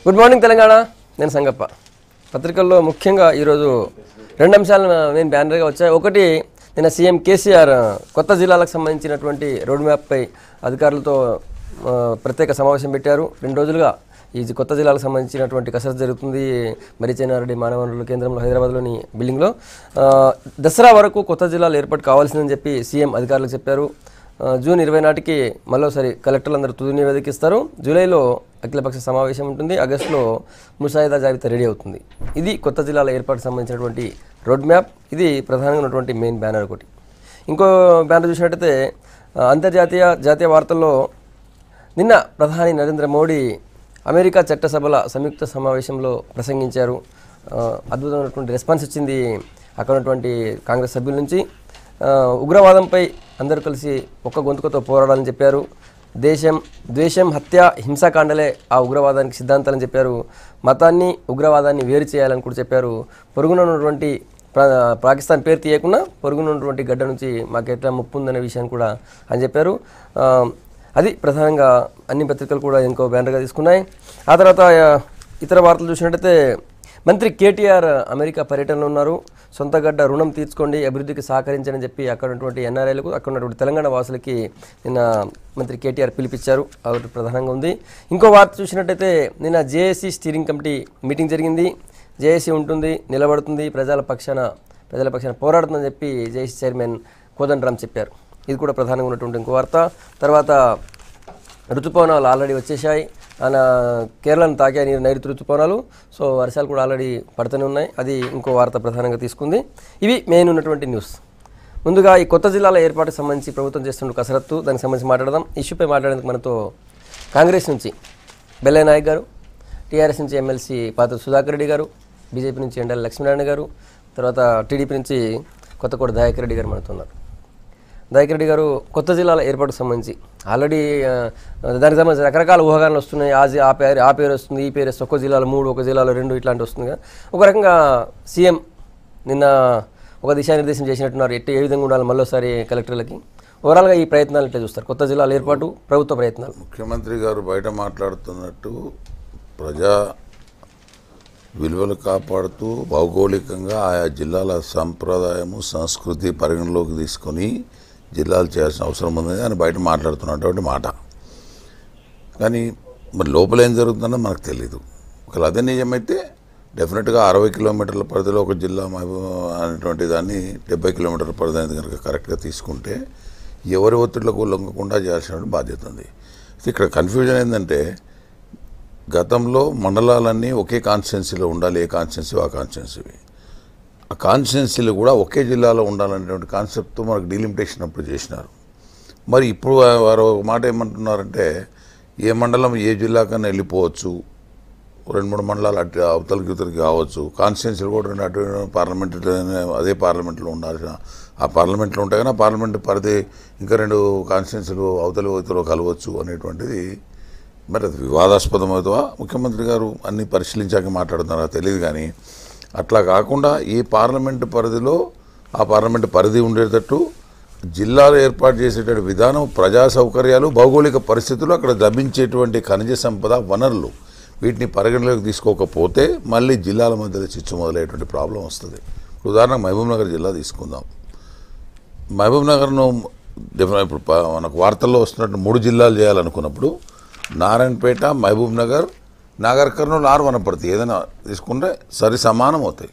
Good morning Telangana. నేను సంగప్ప. పత్రికల్లో ముఖ్యంగా ఈరోజు రెండు అంశాలు నేను బ్యానర్గా వచ్చాయి. ఒకటి, నిన్న సీఎం కేసీఆర్ కొత్త జిల్లాలకు సంబంధించినటువంటి రోడ్ మ్యాప్పై అధికారులతో ప్రత్యేక సమావేశం పెట్టారు. 2 రోజులుగా ఈ కొత్త జిల్లాలకు సంబంధించినటువంటి కసరత్తు జరుగుతుంది. మరిచెన్నారెడ్డి మానవ వనరుల కేంద్రంలో హైదరాబాద్లోని బిల్డింగ్లో దసరా వరకు కొత్త జిల్లాలు ఏర్పాటు కావాల్సిందని చెప్పి సీఎం అధికారులకు చెప్పారు. జూన్ 20 నాటికి మరోసారి కలెక్టర్లందరూ తుది నివేదిక ఇస్తారు. జూలైలో అఖిలపక్ష సమావేశం ఉంటుంది. ఆగస్టులో ముసాయిదా జాబితా రెడీ అవుతుంది. ఇది కొత్త జిల్లాల ఏర్పాటుకు సంబంధించినటువంటి రోడ్ మ్యాప్. ఇది ప్రధానంగా ఉన్నటువంటి మెయిన్ బ్యానర్. ఒకటి, ఇంకో బ్యానర్ చూసినట్టయితే జాతీయ వార్తల్లో నిన్న ప్రధాని నరేంద్ర మోడీ అమెరికా చట్టసభల సంయుక్త సమావేశంలో ప్రసంగించారు. అద్భుతమైనటువంటి రెస్పాన్స్ వచ్చింది అక్కడ ఉన్నటువంటి కాంగ్రెస్ సభ్యుల నుంచి. ఉగ్రవాదంపై అందరూ కలిసి ఒక్క గొంతుకతో పోరాడాలని చెప్పారు. ద్వేషం, హత్య, హింసాకాండలే ఆ ఉగ్రవాదానికి సిద్ధాంతాలని చెప్పారు. మతాన్ని, ఉగ్రవాదాన్ని వేరు చేయాలని కూడా చెప్పారు. పొరుగున ఉన్నటువంటి పాకిస్తాన్ పేరు తీయకుండా పొరుగున ఉన్నటువంటి గడ్డ నుంచి మాకు ఎట్లా ముప్పు ఉందనే విషయాన్ని కూడా అని చెప్పారు. అది ప్రధానంగా అన్ని పత్రికలు కూడా ఇంకో బ్యానర్గా తీసుకున్నాయి. ఆ తర్వాత ఇతర వార్తలు చూసినట్టయితే మంత్రి కేటీఆర్ అమెరికా పర్యటనలో ఉన్నారు. సొంత గడ్డ రుణం తీర్చుకోండి, అభివృద్ధికి సహకరించని చెప్పి అక్కడ ఉన్నటువంటి ఎన్ఆర్ఐలకు, అక్కడ ఉన్నటువంటి తెలంగాణ వాసులకి నిన్న మంత్రి కేటీఆర్ పిలిపించారు. అది ప్రధానంగా ఉంది. ఇంకో వార్త చూసినట్టయితే నిన్న జేఏసీ స్టీరింగ్ కమిటీ మీటింగ్ జరిగింది. జేఏసీ ఉంటుంది, నిలబడుతుంది, ప్రజల పక్షాన పోరాడుతుందని చెప్పి జేఏసీ చైర్మన్ కోదండరామ్ చెప్పారు. ఇది కూడా ప్రధానంగా ఉన్నటువంటి ఇంకో వార్త. తర్వాత ఋతుపవనాలు ఆల్రెడీ వచ్చేసాయి. కేరళను తాకే నైరుతి ఋతుపవనాలు. సో వర్షాలు కూడా ఆల్రెడీ పడుతూనే ఉన్నాయి. అది ఇంకో వార్త ప్రధానంగా తీసుకుంది. ఇవి మెయిన్ ఉన్నటువంటి న్యూస్. ముందుగా ఈ కొత్త జిల్లాల ఏర్పాటుకు సంబంధించి ప్రభుత్వం చేస్తున్న కసరత్తు, దానికి సంబంధించి మాట్లాడదాం. ఇష్యూపై మాట్లాడేందుకు మనతో కాంగ్రెస్ నుంచి బెల్లయ్య నాయక్ గారు, టీఆర్ఎస్ నుంచి ఎమ్మెల్సీ పాత్ర సుధాకర్ రెడ్డి గారు, బీజేపీ నుంచి ఎండాల లక్ష్మీనారాయణ గారు, తర్వాత టీడీపీ నుంచి కొత్తకోట దయాకర్ రెడ్డి గారు మనతో ఉన్నారు. దయాకర్ రెడ్డి గారు, కొత్త జిల్లాల ఏర్పాటుకు సంబంధించి ఆల్రెడీ దానికి సంబంధించి రకరకాల ఊహాగానాలు వస్తున్నాయి. ఆ పేరు వస్తుంది, ఈ పేరు వస్తుంది, ఒక జిల్లాలో 3, ఒక జిల్లాలో 2 ఇట్లాంటి వస్తుంది కదా. ఒక రకంగా సీఎం నిన్న ఒక దిశానిర్దేశం చేసినట్టున్నారు. ఏ విధంగా ఉండాలి మళ్ళీసారి కలెక్టర్లకి. ఓవరాల్గా ఈ ప్రయత్నాలు ఎట్లా చూస్తారు? కొత్త జిల్లాల ఏర్పాటు, ప్రభుత్వ ప్రయత్నాలు. ముఖ్యమంత్రి గారు బయట మాట్లాడుతున్నట్టు ప్రజా విలువలు కాపాడుతూ భౌగోళికంగా ఆయా జిల్లాల సంప్రదాయము, సంస్కృతి పరిగణలోకి తీసుకొని జిల్లాలు చేయాల్సిన అవసరం ఉంది అని బయట మాట్లాడుతున్నటువంటి మాట. కానీ మరి లోపల ఏం జరుగుతుందో మనకు తెలీదు. ఒకవేళ అదే నిజమైతే డెఫినెట్గా 60 కిలోమీటర్ల పరిధిలో ఒక జిల్లా అనేటువంటి దాన్ని 70 కిలోమీటర్ల పరిధి అనేది కనుక కరెక్ట్గా తీసుకుంటే ఎవరి ఒత్తిళ్లకు లొంగకుండా చేయాల్సిన బాధ్యత ఉంది. ఇక్కడ కన్ఫ్యూజన్ ఏంటంటే, గతంలో మండలాలన్నీ ఒకే కాన్స్టిట్యున్సీలో ఉండాలి, ఏ కాన్స్టిట్యున్సీ ఆ కాన్స్టిట్యున్సీ. ఆ కాన్స్టిట్యున్సీలు కూడా ఒకే జిల్లాలో ఉండాలనేటువంటి కాన్సెప్ట్తో మనకు డీలిమిటేషన్ అప్పుడు చేసినారు. మరి ఇప్పుడు వారు ఒక మాట ఏమంటున్నారంటే, ఏ మండలం ఏ జిల్లాకన్నా వెళ్ళిపోవచ్చు, 2-3 మండలాలు అటు అవతలకి ఇవతలకి కావచ్చు, కాన్స్టిట్యున్సీలు కూడా అటు పార్లమెంట్ అదే పార్లమెంట్లో ఉండాల్సిన ఆ పార్లమెంట్లో ఉంటే కానీ ఆ పార్లమెంట్ పరిధి ఇంకా 2 కాన్స్టిట్యున్సీలు అవతల కలవచ్చు అనేటువంటిది. మరి అది వివాదాస్పదం అవుతుందా? ముఖ్యమంత్రి గారు అన్నీ పరిశీలించాక మాట్లాడుతున్నారా తెలియదు. కానీ అట్లా కాకుండా ఈ పార్లమెంటు పరిధిలో ఆ పార్లమెంటు పరిధి ఉండేటట్టు జిల్లాలు ఏర్పాటు చేసేటువంటి విధానం, ప్రజా సౌకర్యాలు, భౌగోళిక పరిస్థితులు, అక్కడ లభించేటువంటి ఖనిజ సంపద వనరులు, వీటిని పరిగణలోకి తీసుకోకపోతే మళ్ళీ జిల్లాల మధ్యలో చిచ్చు మొదలయ్యేటువంటి ప్రాబ్లం వస్తుంది. ఉదాహరణకు మహబూబ్నగర్ జిల్లా తీసుకుందాం. మహబూబ్నగర్ను ఇప్పుడు మనకు వార్తల్లో వస్తున్నట్టు 3 జిల్లాలు చేయాలనుకున్నప్పుడు నారాయణపేట, మహబూబ్నగర్, నాగర్ కర్నూలు, వనపర్తి ఏదైనా తీసుకుంటే సరి సమానం అవుతాయి.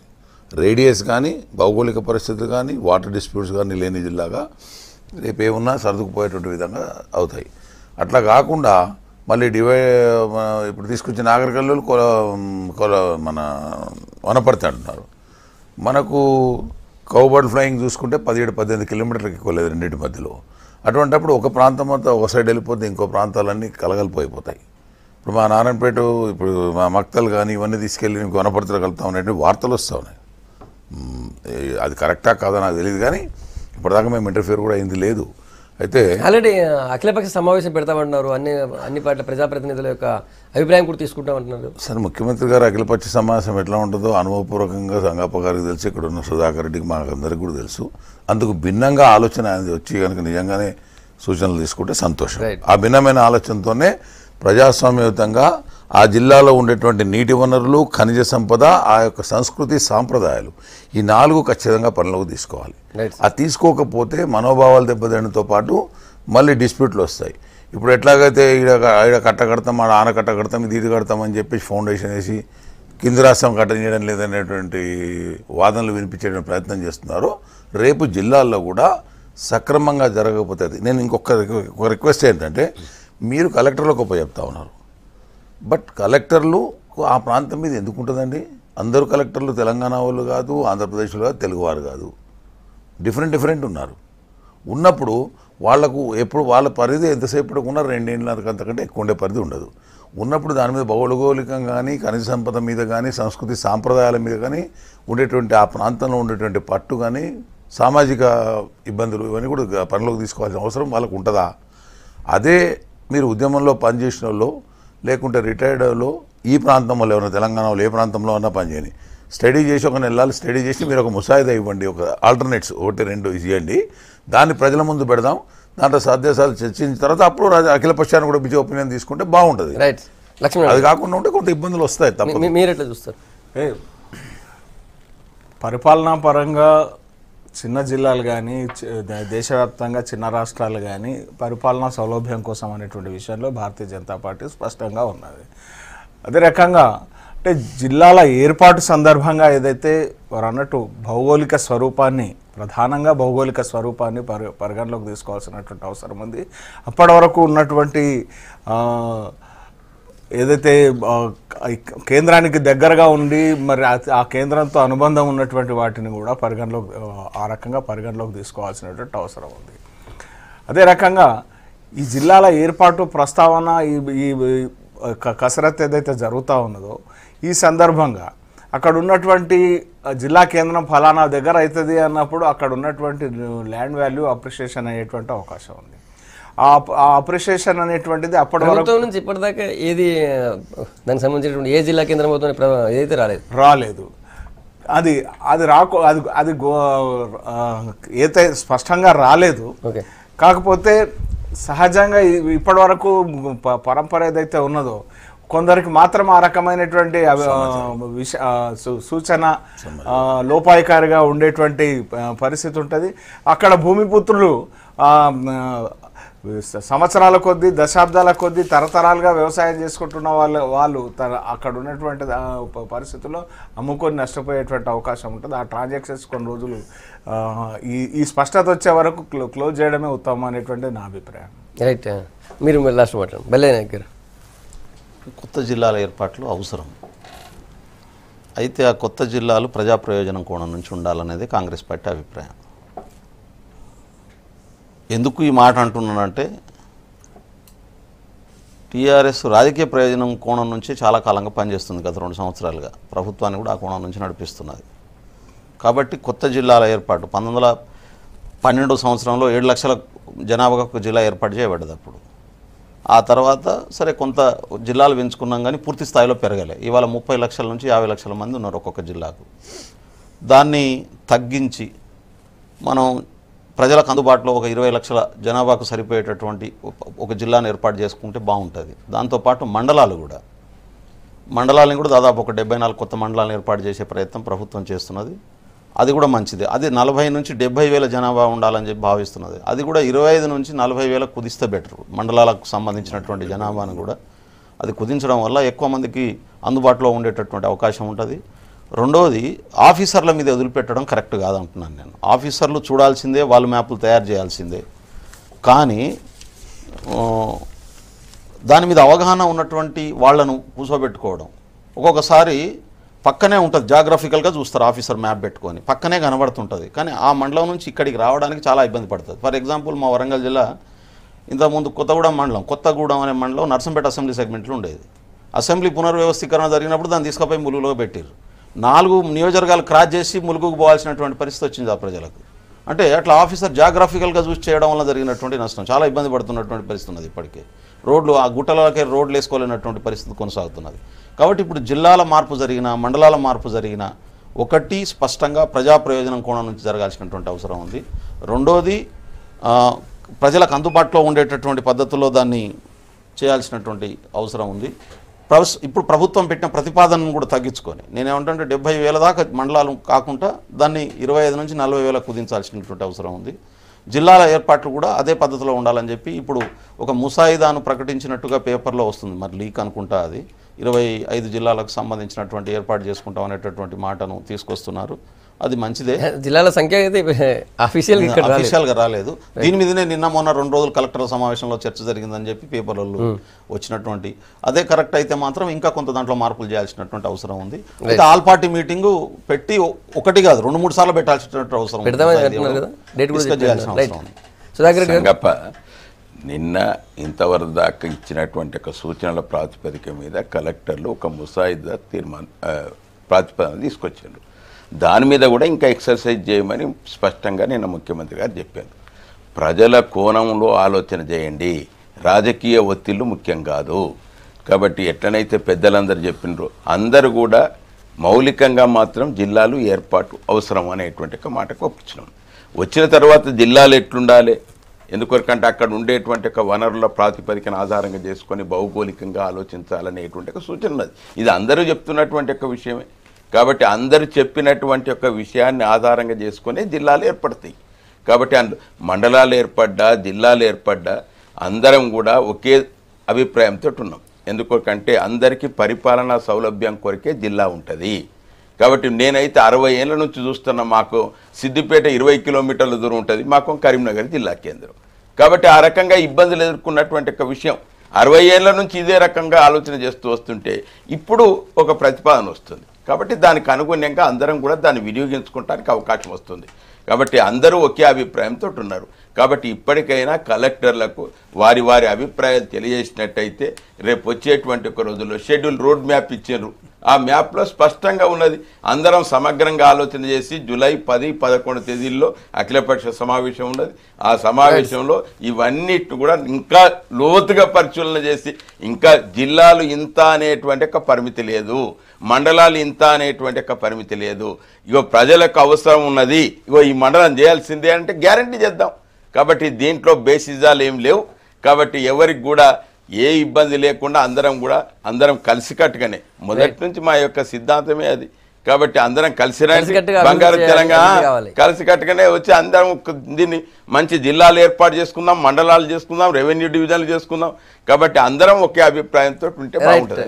రేడియస్ కానీ, భౌగోళిక పరిస్థితులు కానీ, వాటర్ డిస్ప్యూట్స్ కానీ లేని జిల్లాగా రేపు ఏమున్నా సర్దుకుపోయేటువంటి విధంగా అవుతాయి. అట్లా కాకుండా మళ్ళీ ఇప్పుడు తీసుకొచ్చిన నాగర్ కర్నూలు మన వనపర్తి అంటున్నారు. మనకు కౌబర్డ్ ఫ్లయింగ్ చూసుకుంటే 17-18 కిలోమీటర్లకి ఎక్కువ లేదు రెండింటి మధ్యలో. అటువంటిప్పుడు ఒక ప్రాంతం అంతా ఒక సైడ్ వెళ్ళిపోతే ఇంకో ప్రాంతాలన్నీ కలగలిపోయిపోతాయి. ఇప్పుడు మా నారాయణపేట, ఇప్పుడు మా మక్తలు కానీ ఇవన్నీ తీసుకెళ్ళి ఇంకో వనపర్తిలో కలుపుతాం అనేటువంటి వార్తలు వస్తూ ఉన్నాయి. అది కరెక్టా కాదా నాకు తెలియదు. కానీ ఇప్పటిదాకా మేము ఇంటర్ఫియర్ కూడా అయింది లేదు. అయితే ఆల్రెడీ అఖిలపక్ష సమావేశం పెడతామంటున్నారు. అన్ని పార్టీల ప్రజాప్రతినిధుల యొక్క అభిప్రాయం కూడా తీసుకుంటామంటున్నారు. సరే, ముఖ్యమంత్రి గారు అఖిలపక్ష సమావేశం ఎట్లా ఉంటుందో అనుభవపూర్వకంగా సంగప్ప గారికి తెలుసు, ఇక్కడ ఉన్న సుధాకర్ రెడ్డికి మాకందరికీ కూడా తెలుసు. అందుకు భిన్నంగా ఆలోచన అనేది వచ్చి కనుక నిజంగానే సూచనలు తీసుకుంటే సంతోషం. ఆ భిన్నమైన ఆలోచనతోనే ప్రజాస్వామ్యయుతంగా ఆ జిల్లాలో ఉండేటువంటి నీటి వనరులు, ఖనిజ సంపద, ఆ యొక్క సంస్కృతి సాంప్రదాయాలు, ఈ 4 ఖచ్చితంగా పరిగణలోకి తీసుకోవాలి. అది తీసుకోకపోతే మనోభావాలు దెబ్బతినడంతో పాటు మళ్ళీ డిస్ప్యూట్లు వస్తాయి. ఇప్పుడు ఎట్లాగైతే ఈడ కట్ట కడతాం, ఆడ ఆనకట్ట కడతాం, ఇది కడతామని చెప్పేసి ఫౌండేషన్ వేసి కింది రాష్ట్రం కట్ట చేయడం లేదనేటువంటి వాదనలు వినిపించే ప్రయత్నం చేస్తున్నారో, రేపు జిల్లాల్లో కూడా సక్రమంగా జరగకపోతే నేను ఇంకొక రిక్వెస్ట్ ఏంటంటే, మీరు కలెక్టర్లకు చెప్తా ఉన్నారు, బట్ కలెక్టర్లు ఆ ప్రాంతం మీద ఎందుకు ఉంటుందండి? అందరూ కలెక్టర్లు తెలంగాణ వాళ్ళు కాదు, ఆంధ్రప్రదేశ్లో కాదు, తెలుగువారు కాదు, డిఫరెంట్ ఉన్నారు. ఉన్నప్పుడు వాళ్లకు ఎప్పుడు వాళ్ళ పరిధి ఎంతసేపు ఉన్నా 2 ఏళ్ళ అంతకంటే ఎక్కువ ఉండే పరిధి ఉండదు. ఉన్నప్పుడు దాని మీద భౌగోళికంగా కానీ, ఖనిజ సంపద మీద కానీ, సంస్కృతి సాంప్రదాయాల మీద కానీ ఉండేటువంటి ఆ ప్రాంతంలో ఉండేటువంటి పట్టు కానీ, సామాజిక ఇబ్బందులు ఇవన్నీ కూడా పనిలోకి తీసుకోవాల్సిన అవసరం వాళ్ళకు ఉంటుందా? అదే మీరు ఉద్యమంలో పనిచేసిన వాళ్ళు, లేకుంటే రిటైర్డ్ వాళ్ళు, ఈ ప్రాంతంలో ఎవరైనా తెలంగాణలో ఏ ప్రాంతంలో అన్నా పనిచేయని స్టడీ చేసి ఒక నెలలు స్టడీ చేసి మీరు ఒక ముసాయిదా ఇవ్వండి, ఒక ఆల్టర్నేట్స్ 1-2 ఇవ్వండి, దాన్ని ప్రజల ముందు పెడదాం, దాంట్లో సాధ్యాసాలు చర్చించిన తర్వాత అప్పుడు అఖిల పక్షాన్ని కూడా బిజీ ఒపీనియన్ తీసుకుంటే బాగుంటుంది. రైట్ లక్ష్మణ్, అది కాకుండా ఉంటే కొంత ఇబ్బందులు వస్తాయి. తప్ప మీరు ఎట్లా చూస్తారు? పరిపాలనా పరంగా చిన్న జిల్లాలు కానీ, దేశవ్యాప్తంగా చిన్న రాష్ట్రాలు కానీ పరిపాలనా సౌలభ్యం కోసం అనేటువంటి విషయంలో భారతీయ జనతా పార్టీ స్పష్టంగా ఉన్నది. అదే రకంగా అంటే జిల్లాల ఏర్పాటు సందర్భంగా ఏదైతే వారు అన్నట్టు భౌగోళిక స్వరూపాన్ని, ప్రధానంగా భౌగోళిక స్వరూపాన్ని పరిగణలోకి తీసుకోవాల్సినటువంటి అవసరం ఉంది. అప్పటి వరకు ఉన్నటువంటి ఏదైతే కేంద్రానికి దగ్గరగా ఉండి మరి ఆ కేంద్రంతో అనుబంధం ఉన్నటువంటి వాటిని కూడా ఆ రకంగా పరిగణలోకి తీసుకోవాల్సినటువంటి అవసరం ఉంది. అదే రకంగా ఈ జిల్లాల ఏర్పాటు ప్రస్తావన, ఈ కసరత్తు ఏదైతే జరుగుతూ ఉన్నదో ఈ సందర్భంగా అక్కడ ఉన్నటువంటి జిల్లా కేంద్రం ఫలానా దగ్గర అవుతుంది అన్నప్పుడు అక్కడ ఉన్నటువంటి ల్యాండ్ వాల్యూ అప్రిషియేషన్ అయ్యేటువంటి అవకాశం ఉంది. ఆ అప్రిషియేషన్ అనేటువంటిది అప్పటి వరకు నుంచి ఇప్పటిదాకా ఏది దానికి సంబంధించినటువంటి ఏ జిల్లా కేంద్రం అవుతుంది ఏదైతే రాలేదు. అది ఏదైతే స్పష్టంగా రాలేదు. కాకపోతే సహజంగా ఇప్పటి వరకు పరంపర ఏదైతే ఉన్నదో కొందరికి మాత్రం ఆ రకమైనటువంటి సూచన లోపాయకారిగా ఉండేటువంటి పరిస్థితి ఉంటుంది. అక్కడ భూమిపుత్రులు సంవత్సరాల కొద్దీ, దశాబ్దాల కొద్దీ, తరతరాలుగా వ్యవసాయం చేసుకుంటున్న వాళ్ళు అక్కడ ఉన్నటువంటి పరిస్థితుల్లో అమ్ముకొని నష్టపోయేటువంటి అవకాశం ఉంటుంది. ఆ ట్రాన్సాక్షన్స్ కొన్ని రోజులు ఈ స్పష్టత వచ్చే వరకు క్లోజ్ చేయడమే ఉత్తమం అనేటువంటిది నా అభిప్రాయం. రైట్, మీరు లాస్ట్ మాట్లాడండి. బెల్లయ్య గారు, కొత్త జిల్లాల ఏర్పాట్లు అవసరం. అయితే ఆ కొత్త జిల్లాలు ప్రజా ప్రయోజనం కోణం నుంచి ఉండాలనేది కాంగ్రెస్ పార్టీ అభిప్రాయం. ఎందుకు ఈ మాట అంటున్నానంటే, టీఆర్ఎస్ రాజకీయ ప్రయోజనం కోణం నుంచి చాలా కాలంగా పనిచేస్తుంది. గత 2 సంవత్సరాలుగా ప్రభుత్వాన్ని కూడా ఆ కోణం నుంచి నడిపిస్తున్నది. కాబట్టి కొత్త జిల్లాల ఏర్పాటు 1912 సంవత్సరంలో 7 లక్షల జనాభాకు ఒక జిల్లా ఏర్పాటు చేయబడ్డది. అప్పుడు ఆ తర్వాత సరే కొంత జిల్లాలు పెంచుకున్నాం కానీ పూర్తి స్థాయిలో పెరగలే. ఇవాళ 30 లక్షల నుంచి 50 లక్షల మంది ఉన్నారు ఒక్కొక్క జిల్లాకు. దాన్ని తగ్గించి మనం ప్రజలకు అందుబాటులో ఒక 20 లక్షల జనాభాకు సరిపోయేటటువంటి ఒక జిల్లాను ఏర్పాటు చేసుకుంటే బాగుంటుంది. దాంతోపాటు మండలాలను కూడా దాదాపు ఒక 74 కొత్త మండలాలను ఏర్పాటు చేసే ప్రయత్నం ప్రభుత్వం చేస్తున్నది. అది కూడా మంచిదే. అది 40 నుంచి 70 వేల జనాభా ఉండాలని చెప్పి భావిస్తున్నది. అది కూడా 25 నుంచి 40 వేలకు కుదిస్తే బెటర్. మండలాలకు సంబంధించినటువంటి జనాభాను కూడా అది కుదించడం వల్ల ఎక్కువ మందికి అందుబాటులో ఉండేటటువంటి అవకాశం ఉంటుంది. రెండవది, ఆఫీసర్ల మీద వదిలిపెట్టడం కరెక్ట్ కాదంటున్నాను నేను. ఆఫీసర్లు చూడాల్సిందే, వాళ్ళు మ్యాప్లు తయారు చేయాల్సిందే. కానీ దాని మీద అవగాహన ఉన్నటువంటి వాళ్లను కూర్చోబెట్టుకోవడం, ఒక్కొక్కసారి పక్కనే ఉంటుంది, జాగ్రఫికల్గా చూస్తారు ఆఫీసర్ మ్యాప్ పెట్టుకొని, పక్కనే కనబడుతుంటుంది. కానీ ఆ మండలం నుంచి ఇక్కడికి రావడానికి చాలా ఇబ్బంది పడుతుంది. ఫర్ ఎగ్జాంపుల్, మా వరంగల్ జిల్లా ఇంతకుముందు కొత్తగూడెం మండలం, కొత్తగూడెం అనే మండలం నర్సంపేట అసెంబ్లీ సెగ్మెంట్లో ఉండేది. అసెంబ్లీ పునర్వ్యవస్థీకరణ జరిగినప్పుడు దాన్ని తీసుకుపోయి ములుగులో పెట్టారు. 4 నియోజకవర్గాలు క్రాస్ చేసి ములుగుకు పోవాల్సినటువంటి పరిస్థితి వచ్చింది ఆ ప్రజలకు. అంటే అట్లా ఆఫీసర్ జాగ్రఫికల్గా చూసి చేయడం వల్ల జరిగినటువంటి నష్టం, చాలా ఇబ్బంది పడుతున్నటువంటి పరిస్థితి ఉన్నది. ఇప్పటికే రోడ్లు, ఆ గుట్టలకే రోడ్లు వేసుకోలేనటువంటి పరిస్థితి కొనసాగుతున్నది. కాబట్టి ఇప్పుడు జిల్లాల మార్పు జరిగిన, మండలాల మార్పు జరిగిన, ఒకటి స్పష్టంగా ప్రజా ప్రయోజనం కోణం నుంచి జరగాల్సినటువంటి అవసరం ఉంది. రెండోది, ప్రజలకు అందుబాటులో ఉండేటటువంటి పద్ధతుల్లో దాన్ని చేయాల్సినటువంటి అవసరం ఉంది. ఇప్పుడు ప్రభుత్వం పెట్టిన ప్రతిపాదనను కూడా తగ్గించుకొని నేనేమంటే 70,000 దాకా మండలాలు కాకుండా దాన్ని 25 నుంచి 40,000 కుదించాల్సినటువంటి అవసరం ఉంది. జిల్లాల ఏర్పాట్లు కూడా అదే పద్ధతిలో ఉండాలని చెప్పి ఇప్పుడు ఒక ముసాయిదాను ప్రకటించినట్టుగా పేపర్లో వస్తుంది, మరి లీక్ అనుకుంటా. అది 25 జిల్లాలకు సంబంధించినటువంటి ఏర్పాటు చేసుకుంటాం అనేటటువంటి మాటను తీసుకొస్తున్నారు. అది మంచిదే. జిల్లాల సంఖ్య అయితే అఫీషియల్గా రాలేదు. దీని మీదనే నిన్న మొన్న 2 రోజులు కలెక్టర్ల సమావేశంలో చర్చ జరిగిందని చెప్పి పేపర్లలో వచ్చినటువంటి అదే కరెక్ట్ అయితే మాత్రం ఇంకా కొంత దాంట్లో మార్పులు చేయాల్సినటువంటి అవసరం ఉంది. అయితే ఆల్ పార్టీ మీటింగు పెట్టి ఒకటి కాదు 2-3 సార్లు పెట్టాల్సినటువంటి అవసరం సంగప్ప నిన్న ఇంతవరకు దాకా ఇచ్చినటువంటి ఒక సూచనల ప్రాతిపదిక మీద కలెక్టర్లు ఒక ముసాయిదా ప్రాతిపదిక తీసుకొచ్చారు. దాని మీద కూడా ఇంకా ఎక్సర్సైజ్ చేయమని స్పష్టంగా నిన్న ముఖ్యమంత్రి గారు చెప్పారు. ప్రజల కోణంలో ఆలోచన చేయండి, రాజకీయ ఒత్తిళ్లు ముఖ్యం కాదు. కాబట్టి ఎట్లనైతే పెద్దలందరూ చెప్పినారో అందరూ కూడా మౌలికంగా మాత్రం జిల్లాలు ఏర్పాటు అవసరం అనేటువంటి ఒక మాటకు ఒప్పించినాం. వచ్చిన తర్వాత జిల్లాలు ఎట్లుండాలి, ఎందుకంటే అక్కడ ఉండేటువంటి ఒక వనరుల ప్రాతిపదికను ఆధారంగా చేసుకొని భౌగోళికంగా ఆలోచించాలనేటువంటి ఒక సూచన ఉన్నది. ఇది అందరూ చెప్తున్నటువంటి ఒక విషయమే. కాబట్టి అందరూ చెప్పినటువంటి ఒక విషయాన్ని ఆధారంగా చేసుకునే జిల్లాలు ఏర్పడతాయి. కాబట్టి మండలాలు ఏర్పడ్డా జిల్లాలు ఏర్పడ్డా అందరం కూడా ఒకే అభిప్రాయంతో ఉన్నాం. ఎందుకంటే అందరికీ పరిపాలనా సౌలభ్యం కొరకే జిల్లా ఉంటుంది. కాబట్టి నేనైతే 60 ఏళ్ళ నుంచి చూస్తున్నా. మాకు సిద్దిపేట 20 కిలోమీటర్ల దూరం ఉంటుంది, మాకు కరీంనగర్ జిల్లా కేంద్రం. కాబట్టి ఆ రకంగా ఇబ్బందులు ఎదుర్కొన్నటువంటి ఒక విషయం 60 ఏళ్ళ నుంచి ఇదే రకంగా ఆలోచన చేస్తూ వస్తుంటే ఇప్పుడు ఒక ప్రతిపాదన వస్తుంది. కాబట్టి దానికి అనుగుణంగా అందరం కూడా దాన్ని వినియోగించుకోవడానికి అవకాశం వస్తుంది. కాబట్టి అందరూ ఒకే అభిప్రాయంతో ఉన్నారు. కాబట్టి ఇప్పటికైనా కలెక్టర్లకు వారి వారి అభిప్రాయాలు తెలియజేసినట్టయితే రేపు వచ్చేటువంటి ఒక రోజుల్లో షెడ్యూల్ రోడ్ మ్యాప్ ఇచ్చారు. ఆ మ్యాప్లో స్పష్టంగా ఉన్నది. అందరం సమగ్రంగా ఆలోచన చేసి జూలై 10-11 తేదీల్లో అఖిలపక్ష సమావేశం ఉన్నది. ఆ సమావేశంలో ఇవన్నిటి కూడా ఇంకా లోతుగా పరిశీలన చేసి ఇంకా జిల్లాలు ఇంత అనేటువంటి ఒక పరిమితి లేదు, మండలాలు ఇంత అనేటువంటి ఒక పరిమితి లేదు. ఇగో ప్రజలకు అవసరం ఉన్నది, ఇగో ఈ మండలం చేయాల్సిందే అంటే గ్యారంటీ చేద్దాం. కాబట్టి దీంట్లో బేసిజాలు ఏం లేవు. కాబట్టి ఎవరికి కూడా ఏ ఇబ్బంది లేకుండా అందరం కలిసికట్టుగానే మొదటి నుంచి మా యొక్క సిద్ధాంతమే అది. కాబట్టి అందరం కలిసి బంగారు తెలంగాణ కలిసికట్టుగానే వచ్చి అందరం దీన్ని మంచి జిల్లాలు ఏర్పాటు చేసుకుందాం, మండలాలు చేసుకుందాం, రెవెన్యూ డివిజన్లు చేసుకుందాం. కాబట్టి అందరం ఒకే అభిప్రాయంతో ఉంటే బాగుంటుంది.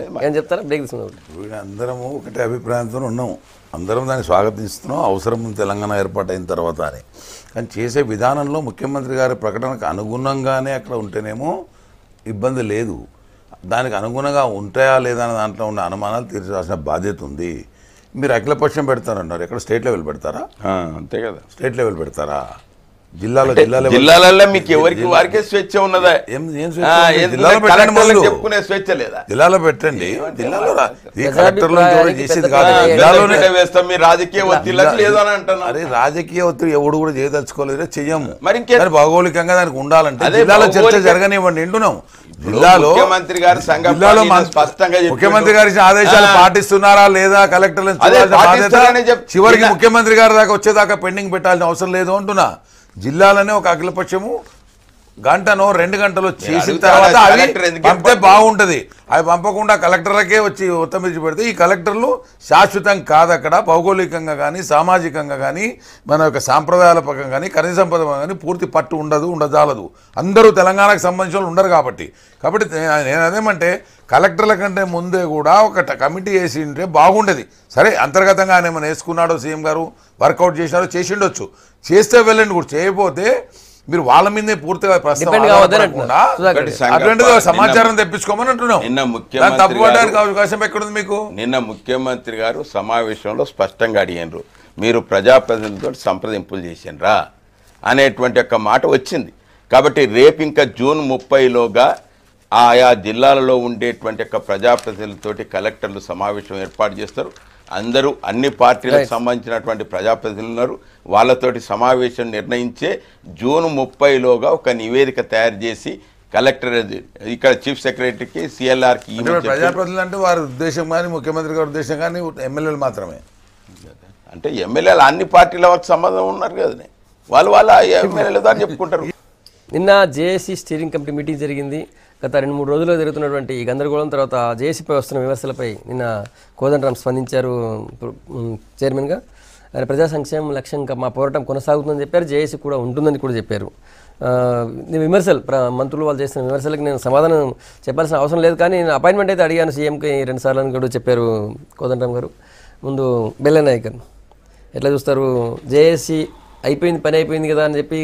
అందరము ఒకటే అభిప్రాయంతో ఉన్నాము, అందరం దాన్ని స్వాగతిస్తున్నాం. అవసరం తెలంగాణ ఏర్పాటైన తర్వాత అని. కానీ చేసే విధానంలో ముఖ్యమంత్రి గారి ప్రకటనకు అనుగుణంగానే అక్కడ ఉంటేనేమో ఇబ్బంది లేదు. దానికి అనుగుణంగా ఉంటాయా లేదా అనే దాంట్లో ఉన్న అనుమానాలు తీర్చాల్సిన బాధ్యత ఉంది. మీరు అఖిలపక్షం పెడతారన్నారు, ఎక్కడ స్టేట్ లెవెల్ పెడతారా? అంతే కదా, స్టేట్ లెవెల్ పెడతారా? జిల్లాలలో మీకు ఎవరికి వారికే స్వేచ్ఛ ఉన్నదా? చెప్పుకునే స్వేచ్ఛ లేదా? జిల్లాలో పెట్టండి. రాజకీయ ఒత్తిడి లేదు అని అంటున్నారు. అరే రాజకీయ ఒత్తిడి ఎవడు కూడా చేయదలుచుకోలేదు, చెయ్యము. మరి భౌగోళికంగా దానికి ఉండాలంటే జిల్లాలో చర్చ జరగనివ్వండి. వింటున్నాం జిల్లాలో ముఖ్యమంత్రి గారి స్పష్టంగా ముఖ్యమంత్రి గారి ఆదేశాలు పాటిస్తున్నారా లేదా కలెక్టర్లను చివరికి ముఖ్యమంత్రి గారి దాకా వచ్చేదాకా పెండింగ్ పెట్టాల్సిన అవసరం లేదు అంటున్నా. జిల్లాలనే ఒక అఖిలపక్షము గంటనో 2 గంటలు చేసిన తర్వాత అవి పంపితే బాగుంటుంది. అవి పంపకుండా కలెక్టర్లకే వచ్చి ఉత్తమించి పెడితే ఈ కలెక్టర్లు శాశ్వతం కాదు. అక్కడ భౌగోళికంగా కానీ సామాజికంగా కానీ మన యొక్క సాంప్రదాయాల పక్కన కానీ ఖనిజ సంపద కానీ పూర్తి పట్టు ఉండజాలదు. అందరూ తెలంగాణకు సంబంధించిన వాళ్ళు ఉండరు. కాబట్టి నేను అదేమంటే కలెక్టర్ల కంటే ముందే కూడా ఒక కమిటీ వేసి ఉంటే బాగుండేది. సరే అంతర్గతంగా ఆయన ఏమైనా వేసుకున్నాడో సీఎం గారు వర్కౌట్ చేసినారో చేసిండొచ్చు, చేస్తే వెళ్ళండి. కూడా చేయకపోతే మీరు వాళ్ళ మీదే పూర్తిగా అటువంటి సమాచారం తెప్పించుకోమని అంటున్నాం. తప్పుపడడానికి అవకాశం ఎక్కడుంది మీకు? నిన్న ముఖ్యమంత్రి గారు సమావేశంలో స్పష్టంగా అడిగారు, మీరు ప్రజాప్రతినిధులతో సంప్రదింపులు చేసిండ్రా అనేటువంటి ఒక మాట వచ్చింది. కాబట్టి రేపు ఇంకా జూన్ 30లోగా ఆయా జిల్లాలలో ఉండేటువంటి ఒక ప్రజాప్రతినిధులతోటి కలెక్టర్లు సమావేశం ఏర్పాటు చేస్తారు. అందరూ అన్ని పార్టీలకు సంబంధించినటువంటి ప్రజాప్రతినిధులు ఉన్నారు. వాళ్ళతోటి సమావేశం నిర్ణయించే జూన్ 30లోగా ఒక నివేదిక తయారు చేసి కలెక్టర్ ఇక్కడ చీఫ్ సెక్రటరీకి సిఎల్ఆర్కి ప్రజాప్రతినిధులు అంటే వారి ఉద్దేశం కానీ ముఖ్యమంత్రి గారి ఉద్దేశం కానీ ఎమ్మెల్యేలు మాత్రమే. అంటే ఎమ్మెల్యేలు అన్ని పార్టీల వరకు సంబంధం ఉన్నారు కదా, వాళ్ళు ఎమ్మెల్యేలు అని చెప్పుకుంటారు. నిన్న జేఏసీ స్టీరింగ్ కమిటీ మీటింగ్ జరిగింది. గత 2-3 రోజుల్లో జరుగుతున్నటువంటి ఈ గందరగోళం తర్వాత జేఏసీపై వస్తున్న విమర్శలపై నిన్న కోదండరాం స్పందించారు. చైర్మన్గా ఆయన ప్రజా సంక్షేమం లక్ష్యంగా మా పోరాటం కొనసాగుతుందని చెప్పారు. జేఏసీ కూడా ఉంటుందని కూడా చెప్పారు. విమర్శలు మంత్రులు వాళ్ళు చేసిన విమర్శలకు నేను సమాధానం చెప్పాల్సిన అవసరం లేదు, కానీ నేను అపాయింట్మెంట్ అయితే అడిగాను సీఎంకి 2 సార్లు అని కూడా చెప్పారు కోదండరాం గారు. ముందు బెల్లనాయక్ గారు ఎట్లా చూస్తారు? జేఏసీ అయిపోయింది, పని అయిపోయింది కదా అని చెప్పి